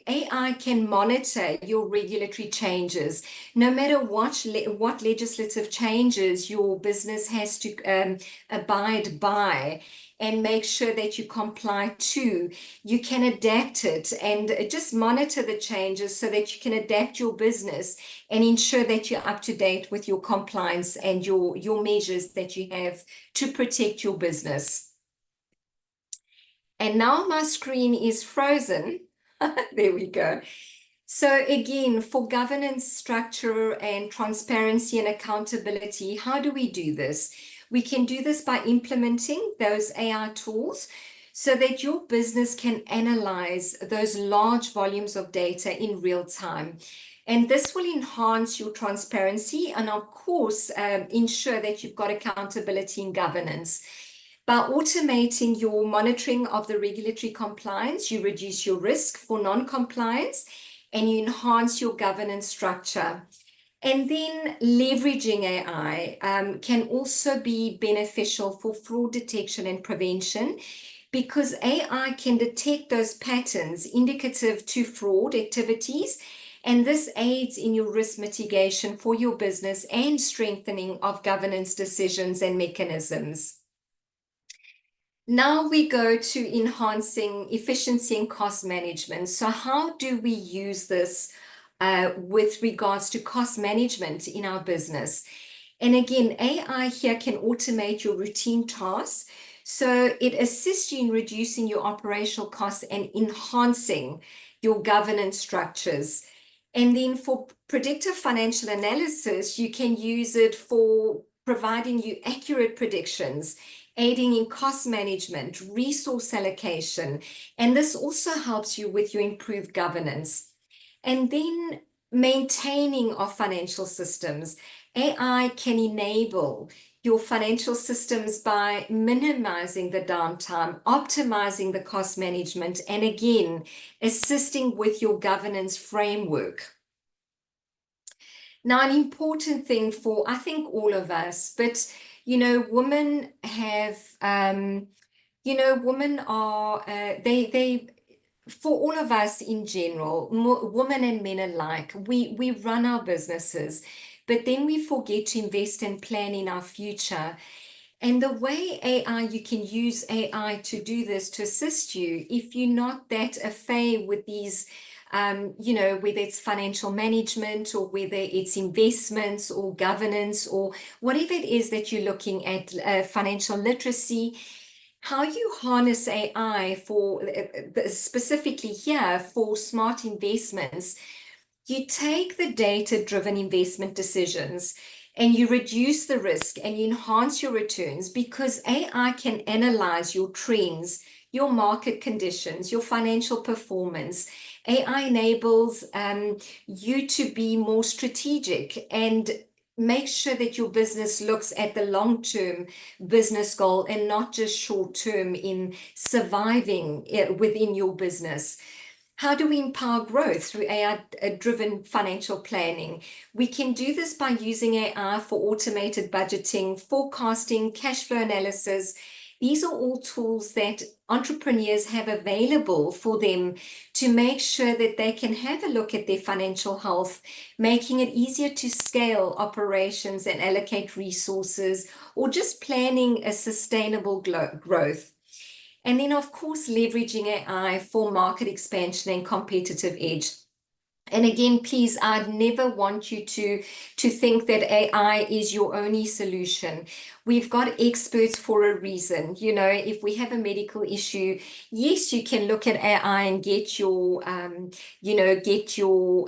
AI can monitor your regulatory changes, no matter what legislative changes your business has to abide by, and make sure that you comply to. You can adapt it and just monitor the changes so that you can adapt your business and ensure that you're up to date with your compliance and your measures that you have to protect your business. And now my screen is frozen. There we go. So again, for governance structure and transparency and accountability, how do we do this? We can do this by implementing those AI tools so that your business can analyze those large volumes of data in real time. And this will enhance your transparency and, of course, ensure that you've got accountability and governance. By automating your monitoring of the regulatory compliance, you reduce your risk for non-compliance and you enhance your governance structure. And then leveraging AI can also be beneficial for fraud detection and prevention, because AI can detect those patterns indicative to fraud activities, and this aids in your risk mitigation for your business and strengthening of governance decisions and mechanisms. Now we go to enhancing efficiency and cost management. So how do we use this with regards to cost management in our business? And again, AI here can automate your routine tasks. So it assists you in reducing your operational costs and enhancing your governance structures. And then for predictive financial analysis, you can use it for providing you accurate predictions, aiding in cost management, resource allocation, and this also helps you with your improved governance. And then maintaining of financial systems. AI can enable your financial systems by minimizing the downtime, optimizing the cost management, and again, assisting with your governance framework. Now, an important thing for, I think, all of us, but, you know, women have, you know, women are, for all of us in general, women and men alike, we run our businesses, but then we forget to invest and plan in our future. And the way AI, you can use AI to do this, to assist you, if you're not that au fait with these, you know, whether it's financial management or whether it's investments or governance or whatever it is that you're looking at, financial literacy, how you harness AI for specifically here for smart investments. You take the data-driven investment decisions and you reduce the risk and you enhance your returns because AI can analyze your trends, your market conditions, your financial performance. AI enables you to be more strategic and make sure that your business looks at the long-term business goal and not just short-term in surviving within your business. How do we empower growth through AI-driven financial planning? We can do this by using AI for automated budgeting, forecasting, cash flow analysis. These are all tools that entrepreneurs have available for them to make sure that they can have a look at their financial health, making it easier to scale operations and allocate resources, or just planning a sustainable growth. And then, of course, leveraging AI for market expansion and competitive edge. And again, please, I'd never want you to think that AI is your only solution. We've got experts for a reason. You know, if we have a medical issue, yes, you can look at AI and get your, you know, get your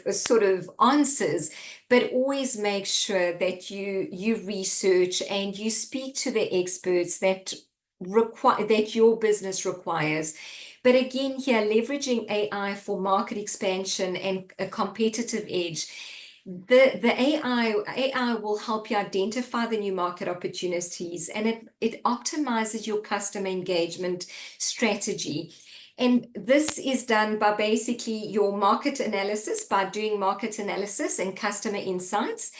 sort of answers, but always make sure that you research and you speak to the experts that your business requires. But again, here, leveraging AI for market expansion and a competitive edge, the AI will help you identify the new market opportunities, and it optimizes your customer engagement strategy. And this is done by basically your market analysis, by doing market analysis and customer insights.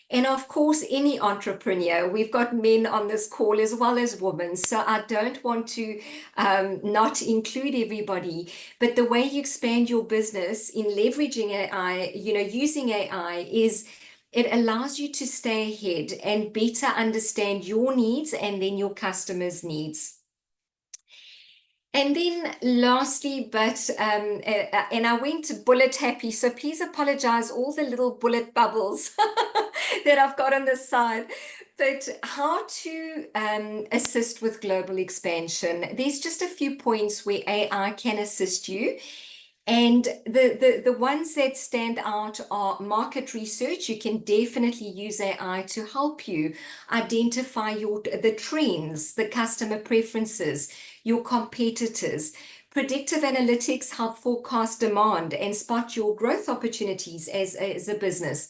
And of course, any entrepreneur, we've got men on this call as well as women, so I don't want to not include everybody, but the way you expand your business in leveraging AI, you know, using AI is it allows you to stay ahead and better understand your needs and then your customers' needs. And then lastly, but, and I went bullet happy, so please apologize all the little bullet bubbles that I've got on the side. But how to assist with global expansion. There's just a few points where AI can assist you. And the ones that stand out are market research. You can definitely use AI to help you identify the trends, the customer preferences, your competitors. Predictive analytics help forecast demand and spot your growth opportunities as a business.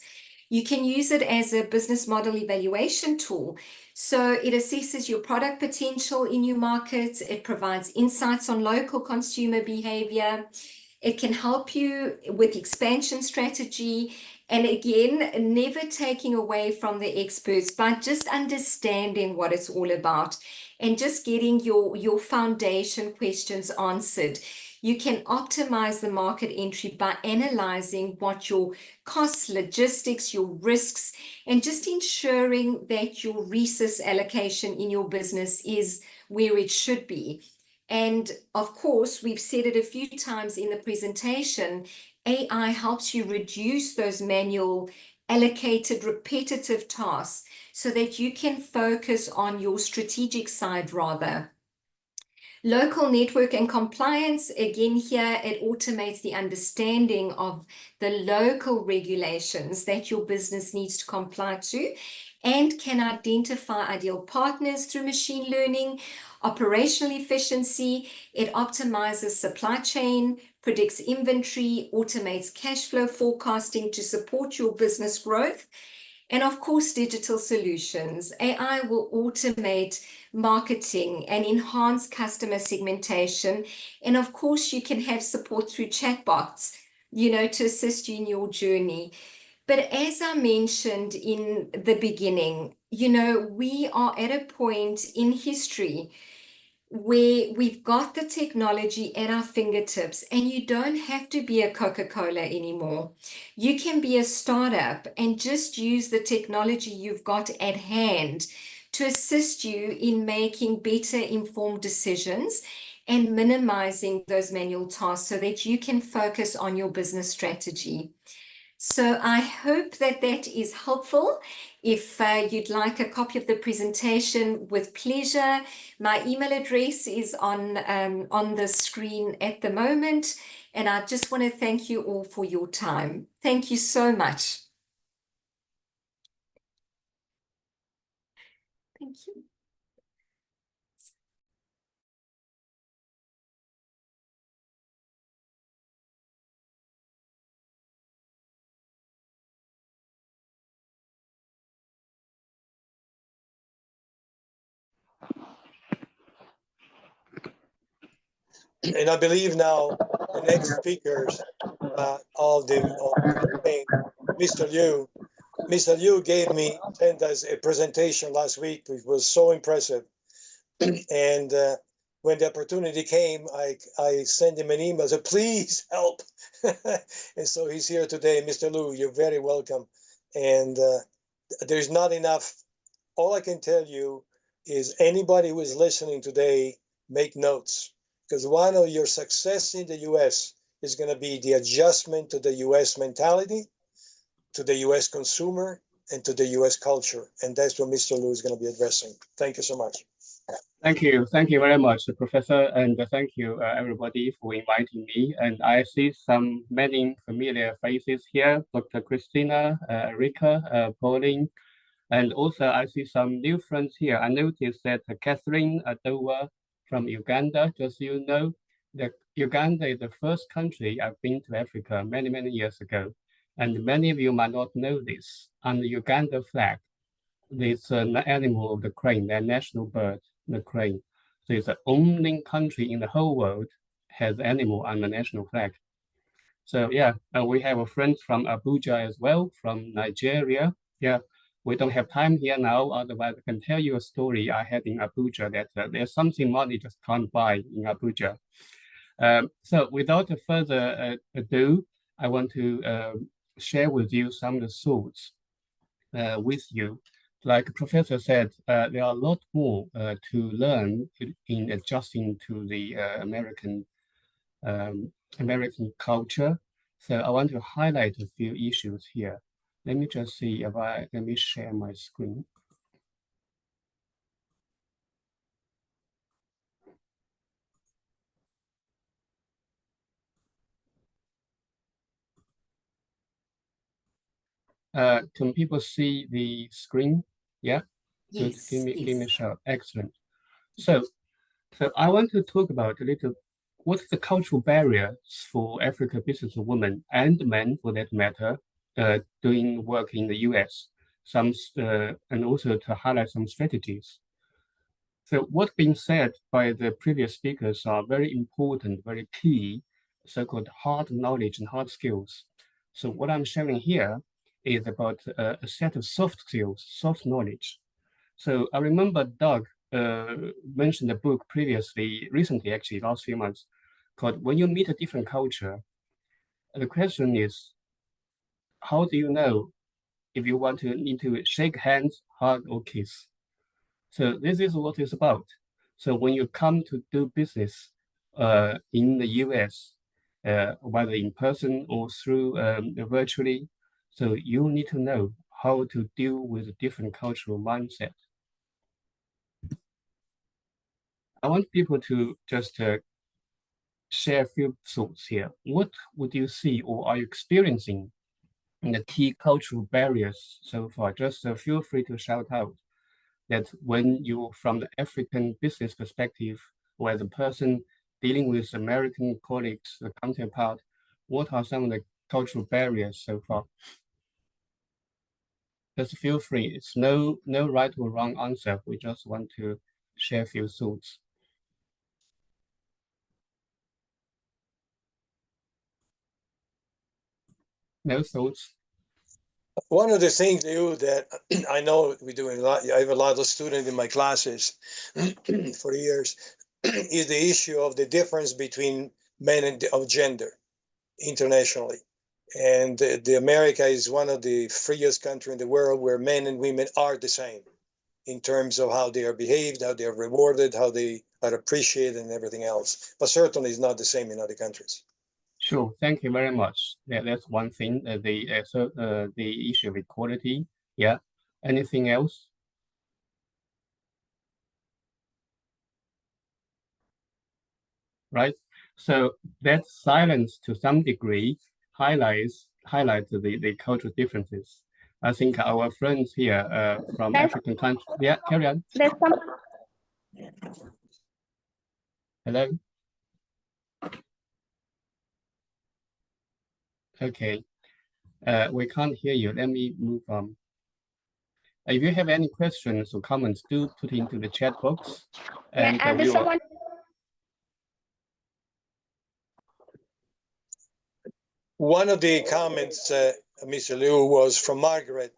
You can use it as a business model evaluation tool. So it assesses your product potential in new markets. It provides insights on local consumer behavior. It can help you with expansion strategy. And again, never taking away from the experts, but just understanding what it's all about and just getting your foundation questions answered. You can optimize the market entry by analyzing what your costs, logistics, your risks, and just ensuring that your resource allocation in your business is where it should be. And of course, we've said it a few times in the presentation, AI helps you reduce those manual, allocated, repetitive tasks so that you can focus on your strategic side rather. Local network and compliance, again here, it automates the understanding of the local regulations that your business needs to comply to and can identify ideal partners through machine learning. Operational efficiency, it optimizes supply chain, predicts inventory, automates cash flow forecasting to support your business growth. And of course, digital solutions. AI will automate marketing and enhance customer segmentation. And of course, you can have support through chatbots, to assist you in your journey. But as I mentioned in the beginning, we are at a point in history where we've got the technology at our fingertips and you don't have to be a Coca-Cola anymore. You can be a startup and just use the technology you've got at hand to assist you in making better informed decisions and minimizing those manual tasks so that you can focus on your business strategy. So I hope that is helpful. If you'd like a copy of the presentation, with pleasure. My email address is on the screen at the moment. And I just want to thank you all for your time. Thank you so much. Thank you. And I believe now the next speakers of the campaign, Mr. Liu. Mr. Liu sent us a presentation last week, which was so impressive. And when the opportunity came, I sent him an email, said, please help. And so he's here today. Mr. Liu, you're very welcome. And there's not enough. All I can tell you is anybody who is listening today, make notes. Because one of your success in the US is going to be the adjustment to the US mentality, to the US consumer, and to the US culture. And that's what Mr. Liu is going to be addressing. Thank you so much. Thank you. Thank you very much, Professor. And thank you, everybody, for inviting me. And I see many familiar faces here, Dr. Christina, Rika, Pauline. And also I see some new friends here. I noticed that Catherine Adowa from Uganda, just so you know, that Uganda is the first country I've been to Africa many, many years ago. And many of you might not know this. On the Uganda flag, there's an animal of the crane, their national bird, the crane. So it's the only country in the whole world has animal on the national flag. So yeah, we have a friend from Abuja as well, from Nigeria. Yeah. We don't have time here now, otherwise I can tell you a story I had in Abuja that there's something money just can't buy in Abuja. So without further ado, I want to share with you some of the thoughts with you. Like the professor said, there are a lot more to learn in adjusting to the American culture. So I want to highlight a few issues here. Let me just see if let me share my screen. Can people see the screen? Yeah? Yes, Good. Give me a shout. Excellent. So I want to talk about a little, what's the cultural barriers for African business women and men, for that matter, doing work in the US, and also to highlight some strategies. So what's been said by the previous speakers are very important, very key, so-called hard knowledge and hard skills. So what I'm sharing here is about a set of soft skills, soft knowledge. So I remember Doug mentioned a book recently, actually, last few months, Because when you meet a different culture, the question is, how do you know if you need to shake hands, hug, or kiss? So this is what it's about. So when you come to do business in the US, whether in person or through virtually, so you need to know how to deal with a different cultural mindset. I want people to just share a few thoughts here. What would you see or are you experiencing in the key cultural barriers so far? Just feel free to shout out that when you, from the African business perspective, or as a person dealing with American colleagues, the counterpart, what are some of the cultural barriers so far? Just feel free. It's no right or wrong answer. We just want to share a few thoughts. No thoughts? One of the things, Leo, that I know we do a lot, I have a lot of students in my classes for years, is the issue of the difference between men and of gender internationally. And the America is one of the freest country in the world where men and women are the same in terms of how they are behaved, how they are rewarded, how they are appreciated, and everything else. But certainly it's not the same in other countries. Sure, thank you very much. Yeah, that's one thing. The issue of equality. Yeah. Anything else? Right. So that silence, to some degree, highlights the cultural differences. I think our friends here from African countries. Yeah, carry on. Hello. Okay. We can't hear you. Let me move on. If you have any questions or comments, do put into the chat box. And One of the comments, Mr. Liu, was from Margaret,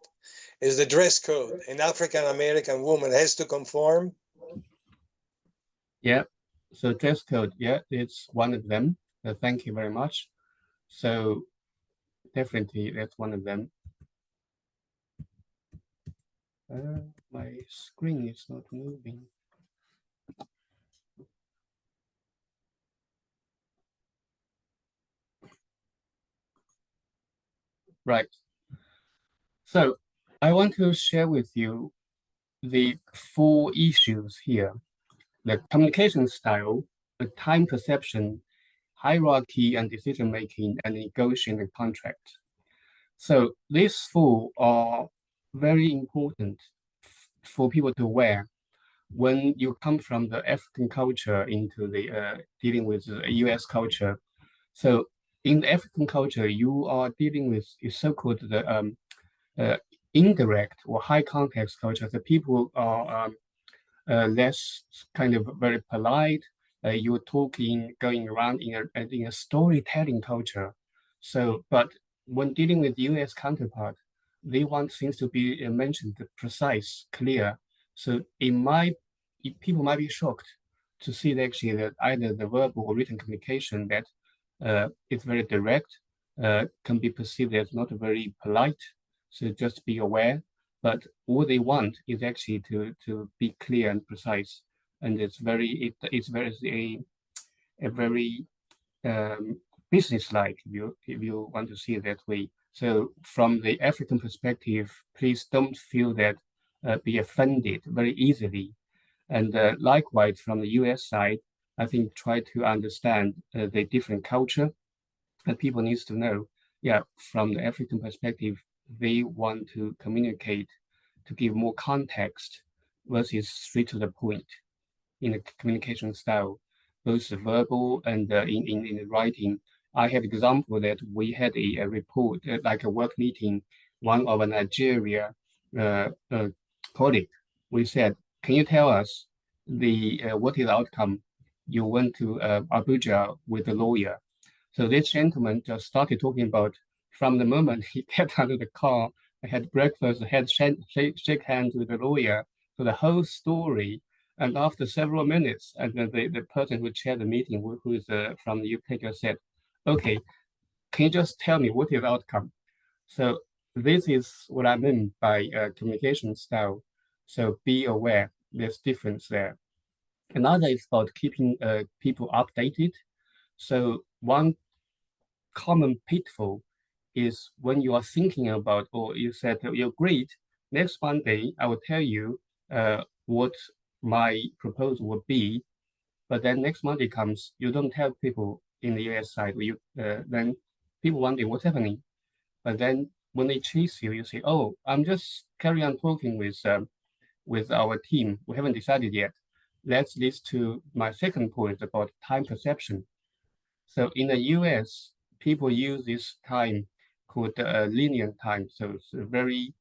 is the dress code. An African-American woman has to conform. Yeah, so dress code, yeah, it's one of them. Thank you very much. So definitely that's one of them. My screen is not moving. Right. So I want to share with you the 4 issues here: the communication style, the time perception, hierarchy and decision making, and negotiating the contract. So these 4 are very important for people to wear when you come from the African culture into the dealing with the US culture. So in the African culture, you are dealing with so-called the indirect or high context culture. The people are less kind of very polite. You're talking, going around in a storytelling culture. So, but when dealing with US counterpart, they want things to be mentioned, precise, clear. So people might be shocked to see that actually that either the verbal or written communication that is very direct can be perceived as not very polite. So just be aware. But what they want is actually to be clear and precise, and it's very a very business-like if you want to see it that way. So from the African perspective, please don't feel that be offended very easily. And likewise, from the US side, I think try to understand the different culture. And people needs to know, yeah, from the African perspective, they want to communicate to give more context versus straight to the point in the communication style, both verbal and in writing. I have example that we had a report, like a work meeting, one of a Nigeria colleague. We said, can you tell us what is the outcome? You went to Abuja with the lawyer. So this gentleman just started talking about from the moment he got out of the car, I had breakfast, I had shake hands with the lawyer. So the whole story And after several minutes, and then the person who chaired the meeting, who is from the UK, just said, okay, can you just tell me what is the outcome? So this is what I mean by communication style. So be aware, there's difference there. Another is about keeping people updated. So one common pitfall is when you are thinking about, or you said you agreed, next Monday I will tell you what my proposal would be, but then next Monday comes, you don't tell people in the US side, then people wonder what's happening. But then when they chase you, you say, oh, I'm just carry on talking with our team. We haven't decided yet. That leads to my second point about time perception. So in the US, people use this time called linear time. So it's very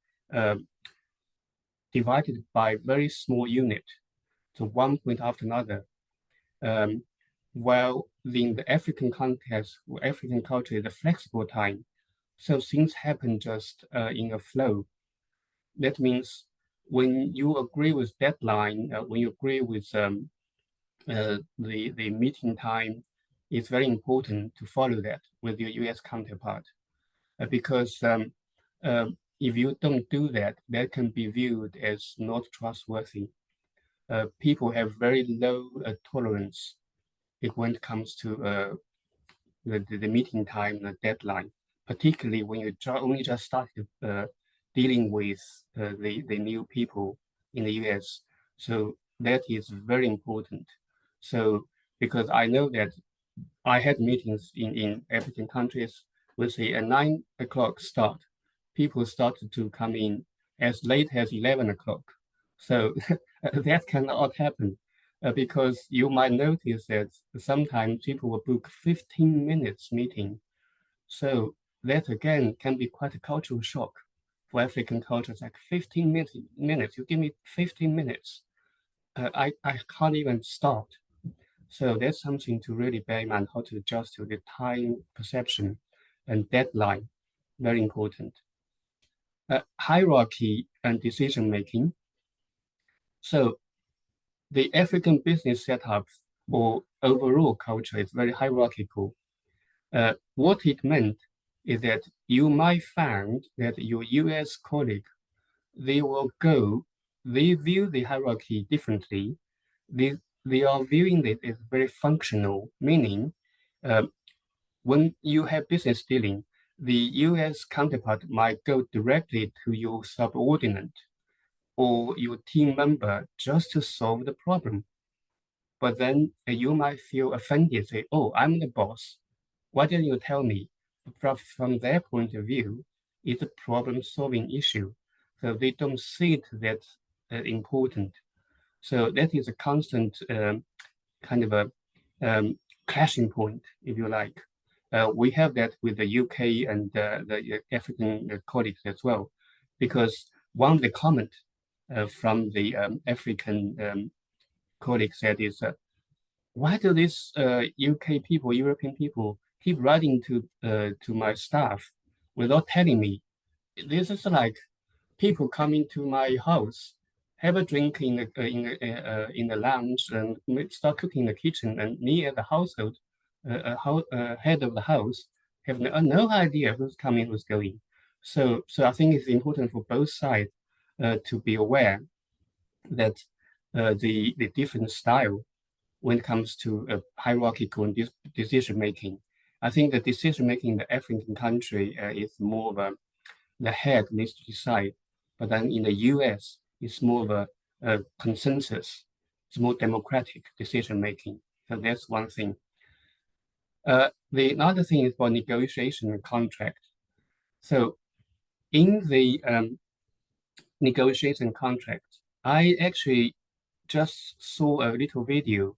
divided by very small unit. So one point after another. While in the African context, or African culture, is a flexible time. So things happen just in a flow. That means when you agree with deadline, when you agree with the meeting time, it's very important to follow that with your US counterpart, because if you don't do that, that can be viewed as not trustworthy. People have very low tolerance when it comes to the meeting time, the deadline, particularly when you only just started dealing with the new people in the US. So that is very important. So because I know that I had meetings in African countries with a 9 o'clock start. People started to come in as late as 11 o'clock. So that cannot happen because you might notice that sometimes people will book 15 minutes meeting. So that again can be quite a cultural shock for African cultures, like 15 minutes, you give me 15 minutes. I can't even start. So that's something to really bear in mind, how to adjust to the time perception and deadline, very important. Hierarchy and decision making. So the African business setup or overall culture is very hierarchical. What it meant is that you might find that your US colleague, they view the hierarchy differently. They are viewing it as very functional, meaning when you have business dealing, the US counterpart might go directly to your subordinate or your team member just to solve the problem. But then you might feel offended, say, oh, I'm the boss. Why didn't you tell me? But from their point of view, it's a problem-solving issue. So they don't see it that important. So that is a constant kind of a clashing point, if you like. We have that with the UK and the African colleagues as well, because one of the comment from the African colleagues said is, why do these UK people, European people, keep writing to my staff without telling me? This is like people coming to my house, have a drink in the lounge, and start cooking in the kitchen, and me as the household head of the house have no idea who's coming, who's going. So I think it's important for both sides to be aware that the different style when it comes to hierarchical and decision making. I think the decision making in the African country is more of the head needs to decide, but then in the US, it's more of a consensus. It's more democratic decision making. So that's one thing. The another thing is about negotiation and contract. So in the negotiation contract, I actually just saw a little video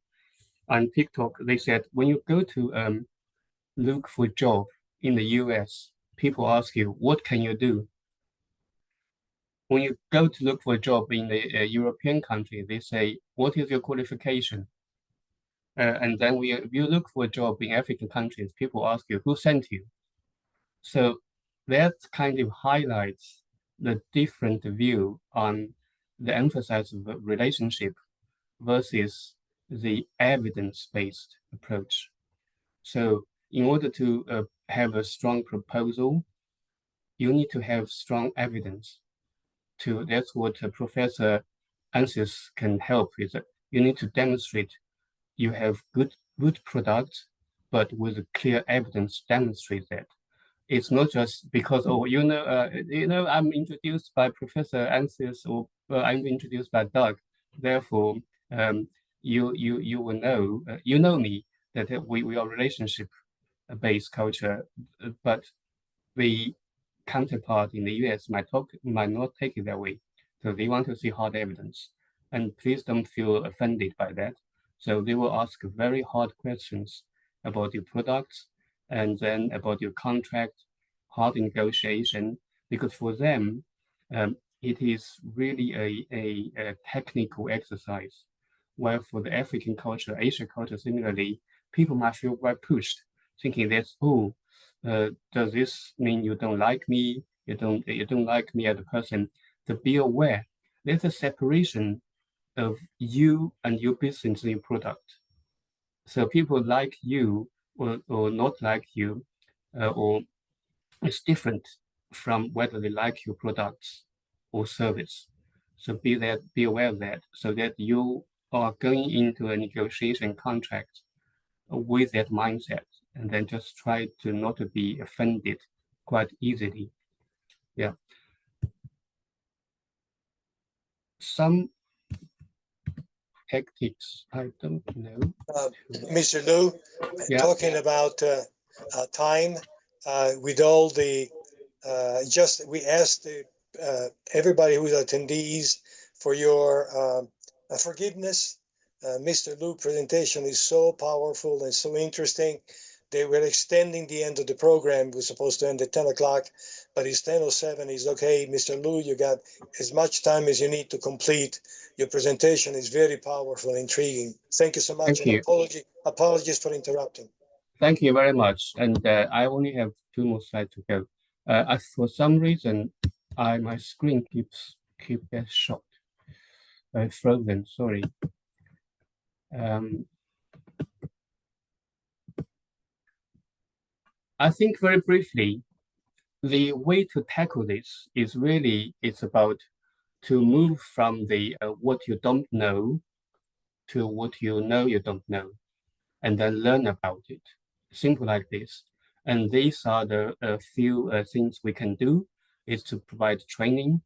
on TikTok. They said when you go to look for a job in the US, people ask you, what can you do? When you go to look for a job in the European country, they say, what is your qualification? And then if you look for a job in African countries, people ask you, who sent you? So that kind of highlights the different view on the emphasis of the relationship versus the evidence-based approach. So in order to have a strong proposal, you need to have strong evidence. That's what Professor Ansis can help with. You need to demonstrate you have good products, but with clear evidence demonstrate that. It's not just because, oh, I'm introduced by Professor Ansis, or I'm introduced by Doug. Therefore, you will know, you know me, that we are relationship-based culture, but the counterpart in the US might not take it that way. So they want to see hard evidence. And please don't feel offended by that. So they will ask very hard questions about your products and then about your contract, hard negotiation, because for them, it is really a technical exercise. While for the African culture, Asian culture, similarly, people might feel quite pushed, thinking that, oh, does this mean you don't like me? You don't like me as a person? To be aware, there's a separation of you and your business and your product. So people like you or not like you, or it's different from whether they like your products or service. So be aware of that, so that you are going into a negotiation contract with that mindset, and then just try to not to be offended quite easily. Yeah. Some tactics, I don't know. Mr. Liu, Yeah. talking about time, with all the, we asked everybody who's attendees for your forgiveness. Mr. Liu's presentation is so powerful and so interesting. They were extending the end of the program. We're supposed to end at 10 o'clock, but it's 10:07. It's okay, Mr. Liu, you got as much time as you need to complete. Your presentation is very powerful and intriguing. Thank you so much. Thank you. Apologies for interrupting. Thank you very much. And I only have 2 more slides to go. For some reason, my screen keeps getting short. Frozen, sorry. I think very briefly, the way to tackle this is really, it's about to move from the what you don't know to what you know you don't know, and then learn about it. Simple like this. And these are the few things we can do, is to provide training,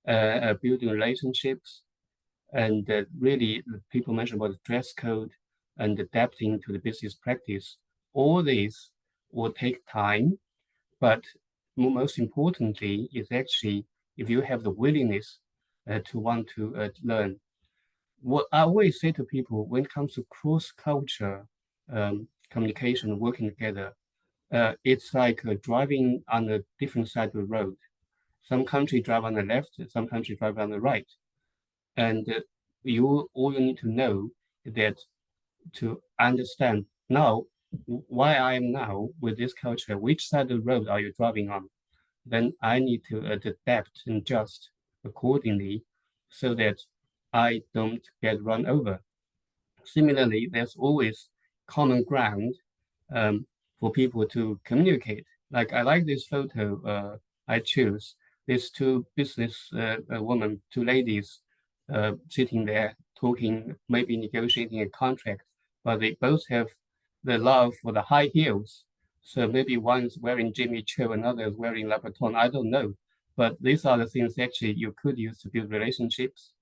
building relationships, and really people mentioned about the dress code and adapting to the business practice. All these will take time, but most importantly is actually if you have the willingness to want to learn. What I always say to people when it comes to cross-culture communication, working together, it's like driving on a different side of the road. Some countries drive on the left, some countries drive on the right. And all you need to know is that to understand now why I am now with this culture, which side of the road are you driving on? Then I need to adapt and adjust accordingly so that I don't get run over. Similarly, there's always common ground for people to communicate. Like I like this photo I choose. These 2 business women, 2 ladies sitting there talking, maybe negotiating a contract, but they both have the love for the high heels. So maybe one's wearing Jimmy Choo, another is wearing Louboutin, I don't know. But these are the things actually you could use to build relationships.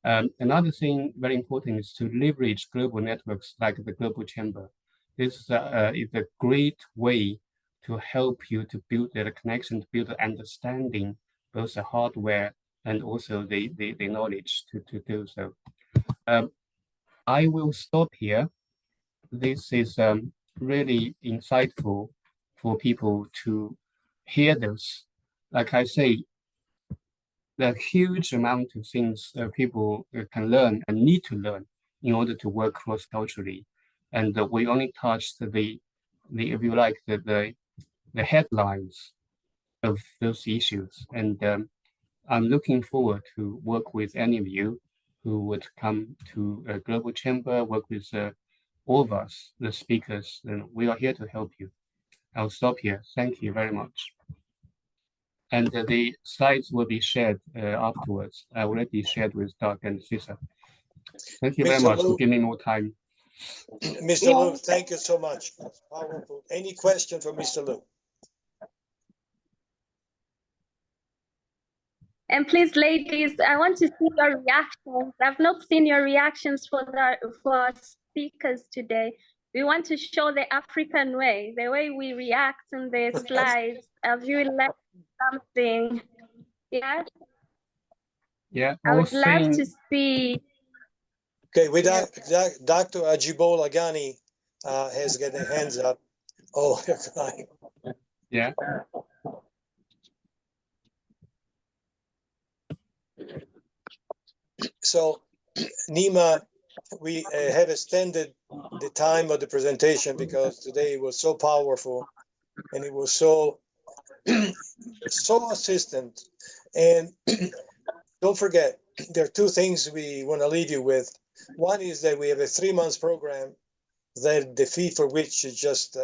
Another thing very important is to leverage global networks like the Global Chamber. This is a great way to help you to build that connection, to build the understanding, both the hardware and also the knowledge to do so. I will stop here. This is really insightful for people to hear this. Like I say, the huge amount of things people can learn and need to learn in order to work cross-culturally. And we only touched the if you like, the headlines of those issues. And I'm looking forward to work with any of you who would come to a global chamber, work with all of us, the speakers, and we are here to help you. I'll stop here. Thank you very much. And the slides will be shared afterwards. I already shared with Doug and Sousa. Thank you very much for giving me more time. Mr. Liu, thank you so much. Powerful. Any question for Mr. Liu? And please, ladies, I want to see your reactions. I've not seen your reactions for our speakers today. We want to show the African way, the way we react in the slides. Have you learned something? Yeah. Yeah. I would love to see. Okay, with that, Dr. Ajibola Ghani has got their hands up. Oh, they're crying. Yeah. So, Neema, we have extended the time of the presentation because today it was so powerful and it was so so assistant. And don't forget, there are two things we want to leave you with. One is that we have a 3-month program that the fee for which is just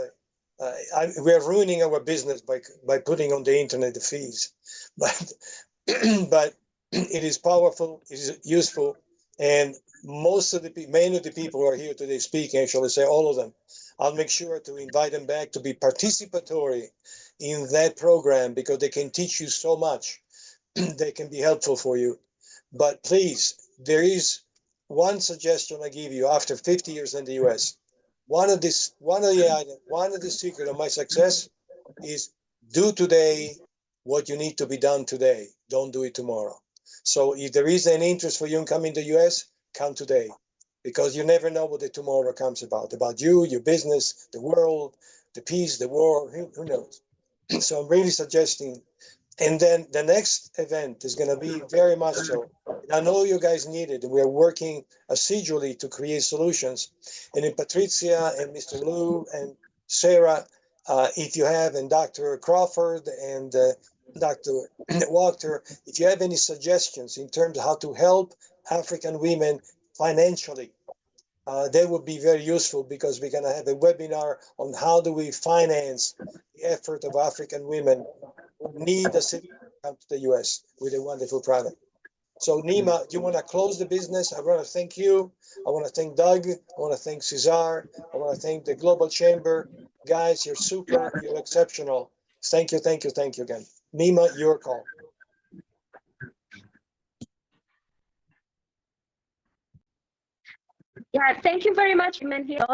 we are ruining our business by putting on the internet the fees, but but it is powerful, it is useful, and many of the people who are here today speaking, actually say all of them. I'll make sure to invite them back to be participatory in that program because they can teach you so much. They can be helpful for you. But please, there is one suggestion I give you after 50 years in the US. One of the secret of my success is do today what you need to be done today. Don't do it tomorrow. So if there is an interest for you in coming to the US, come today, because you never know what the tomorrow comes about you, your business, the world, the peace, the war, who knows? So I'm really suggesting. And then the next event is going to be very much so. I know you guys need it, and we're working assidually to create solutions. And in Patrizia and Mr. Liu and Sarah, if you have, and Dr. Crawford and Dr. Walker, if you have any suggestions in terms of how to help African women financially, they would be very useful, because we're going to have a webinar on how do we finance the effort of African women who need assistance to come to the US with a wonderful product. So Neema, you want to close the business? I want to thank you. I want to thank Doug. I want to thank Cesar. I want to thank the Global Chamber. Guys, you're super. You're exceptional. Thank you, thank you, thank you again. Neema, your call. Yeah, thank you very much, women here.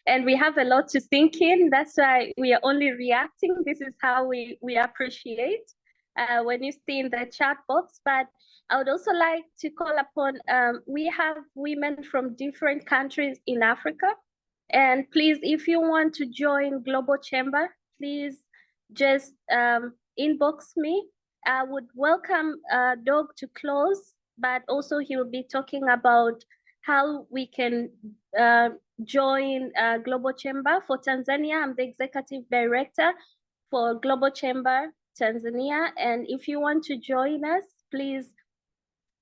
And we have a lot to think in. That's why we are only reacting. This is how we appreciate when you see in the chat box. But I would also like to call upon, we have women from different countries in Africa. And please, if you want to join Global Chamber, please just inbox me. I would welcome Doug to close, but also he will be talking about how we can join Global Chamber. For Tanzania, I'm the Executive Director for Global Chamber Tanzania. And if you want to join us, please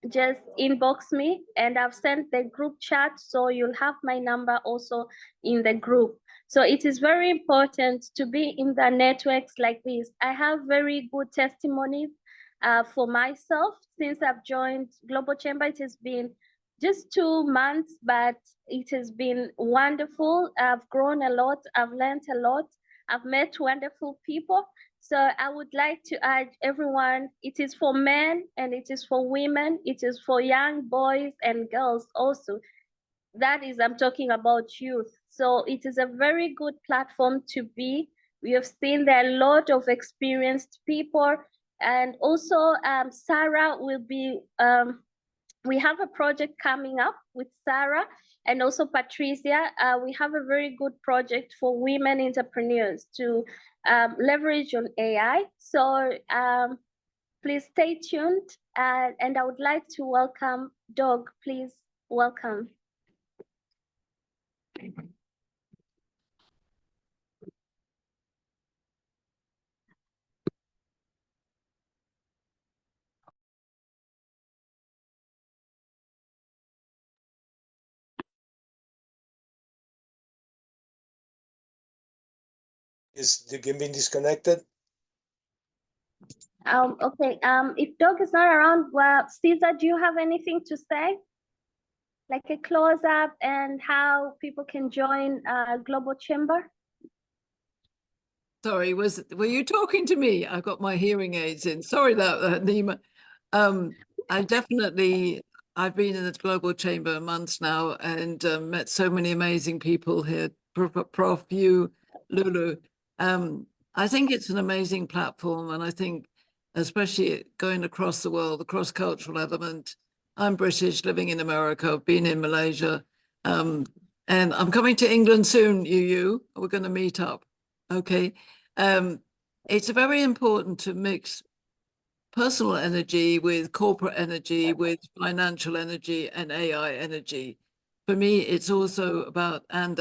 just inbox me, and I've sent the group chat, so you'll have my number also in the group. So it is very important to be in the networks like this. I have very good testimonies for myself since I've joined Global Chamber. It has been just 2 months, but it has been wonderful. I've grown a lot. I've learned a lot. I've met wonderful people. So I would like to urge everyone, it is for men and it is for women. It is for young boys and girls also. That is, I'm talking about youth. So it is a very good platform to be. We have seen there are a lot of experienced people. And also Sarah will be, we have a project coming up with Sarah and also Patrizia. We have a very good project for women entrepreneurs to leverage on AI. So please stay tuned. And I would like to welcome Doug. Please welcome. Is the being disconnected? Okay. If Doug is not around, well, Caesar, do you have anything to say? Like a close up and how people can join Global Chamber? Sorry, were you talking to me? I've got my hearing aids in. Sorry about that, Neema. I've been in the Global Chamber months now and met so many amazing people here, Prof, you, Lulu. I think it's an amazing platform, and I think especially going across the world, the cross-cultural element. I'm British, living in America, I've been in Malaysia, and I'm coming to England soon, you. We're going to meet up, okay? It's very important to mix personal energy with corporate energy, with financial energy and AI energy. For me, it's also about and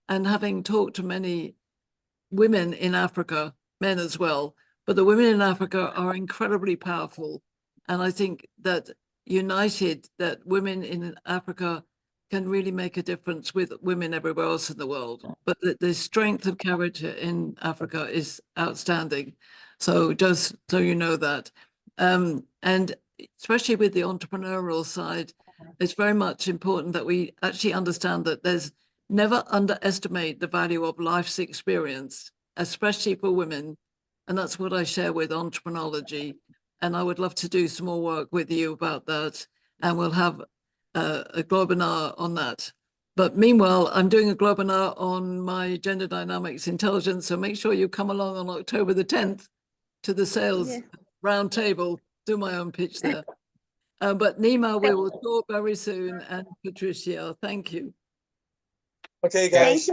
having talked to many women in Africa, men as well, but the women in Africa are incredibly powerful. And I think that united, that women in Africa can really make a difference with women everywhere else in the world. But the strength of character in Africa is outstanding. So just so you know that. And especially with the entrepreneurial side, it's very much important that we actually understand that there's never underestimate the value of life's experience, especially for women. And that's what I share with Entrepreneurology. And I would love to do some more work with you about that. And we'll have a Globinar on that. But meanwhile, I'm doing a Globinar on my gender dynamics intelligence. So make sure you come along on October the 10th to the sales round table, do my own pitch there. But Neema, we will talk very soon. And Patrizia, thank you. Okay, guys.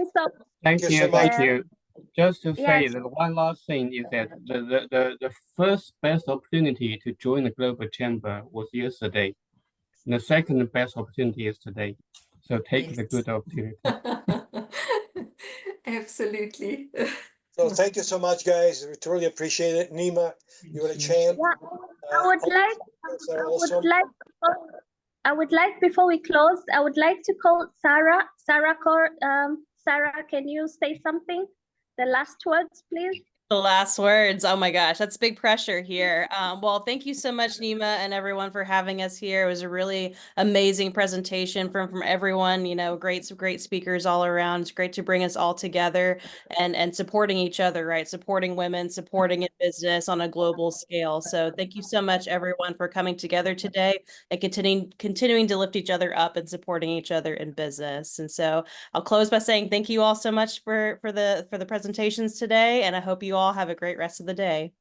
Thank you so much. Thank you. Just to say that one last thing is that the first best opportunity to join the Global Chamber was yesterday. And the second best opportunity is today. So take the good opportunity. Absolutely. So thank you so much, guys. We truly appreciate it. Neema, you want a chant? I would like before we close, I would like to call Sarah. Sarah, can you say something? The last words, please. The last words. Oh my gosh, that's big pressure here. Well, thank you so much, Neema, and everyone for having us here. It was a really amazing presentation from everyone. You know, great speakers all around. It's great to bring us all together and supporting each other, right? Supporting women, supporting in business on a global scale. So thank you so much, everyone, for coming together today and continuing to lift each other up and supporting each other in business. And so I'll close by saying thank you all so much for the presentations today, and I hope you all have a great rest of the day.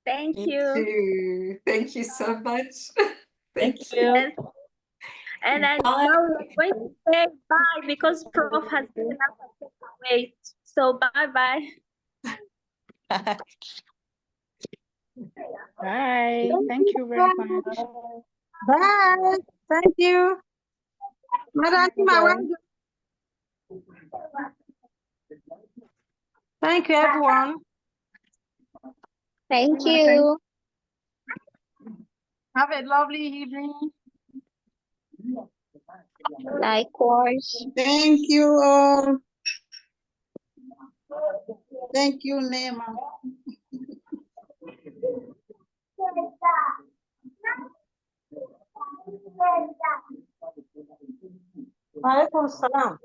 Thank you. Thank you so much. Thank you. And now we're going to say bye because Prof has given us a takeaway. So bye-bye. Bye. Thank you very much. Bye. Thank you. Madam Neema, thank you, everyone. Thank you. Have a lovely evening. Likewise. Thank you all. Thank you, Neema. Alaikum salam.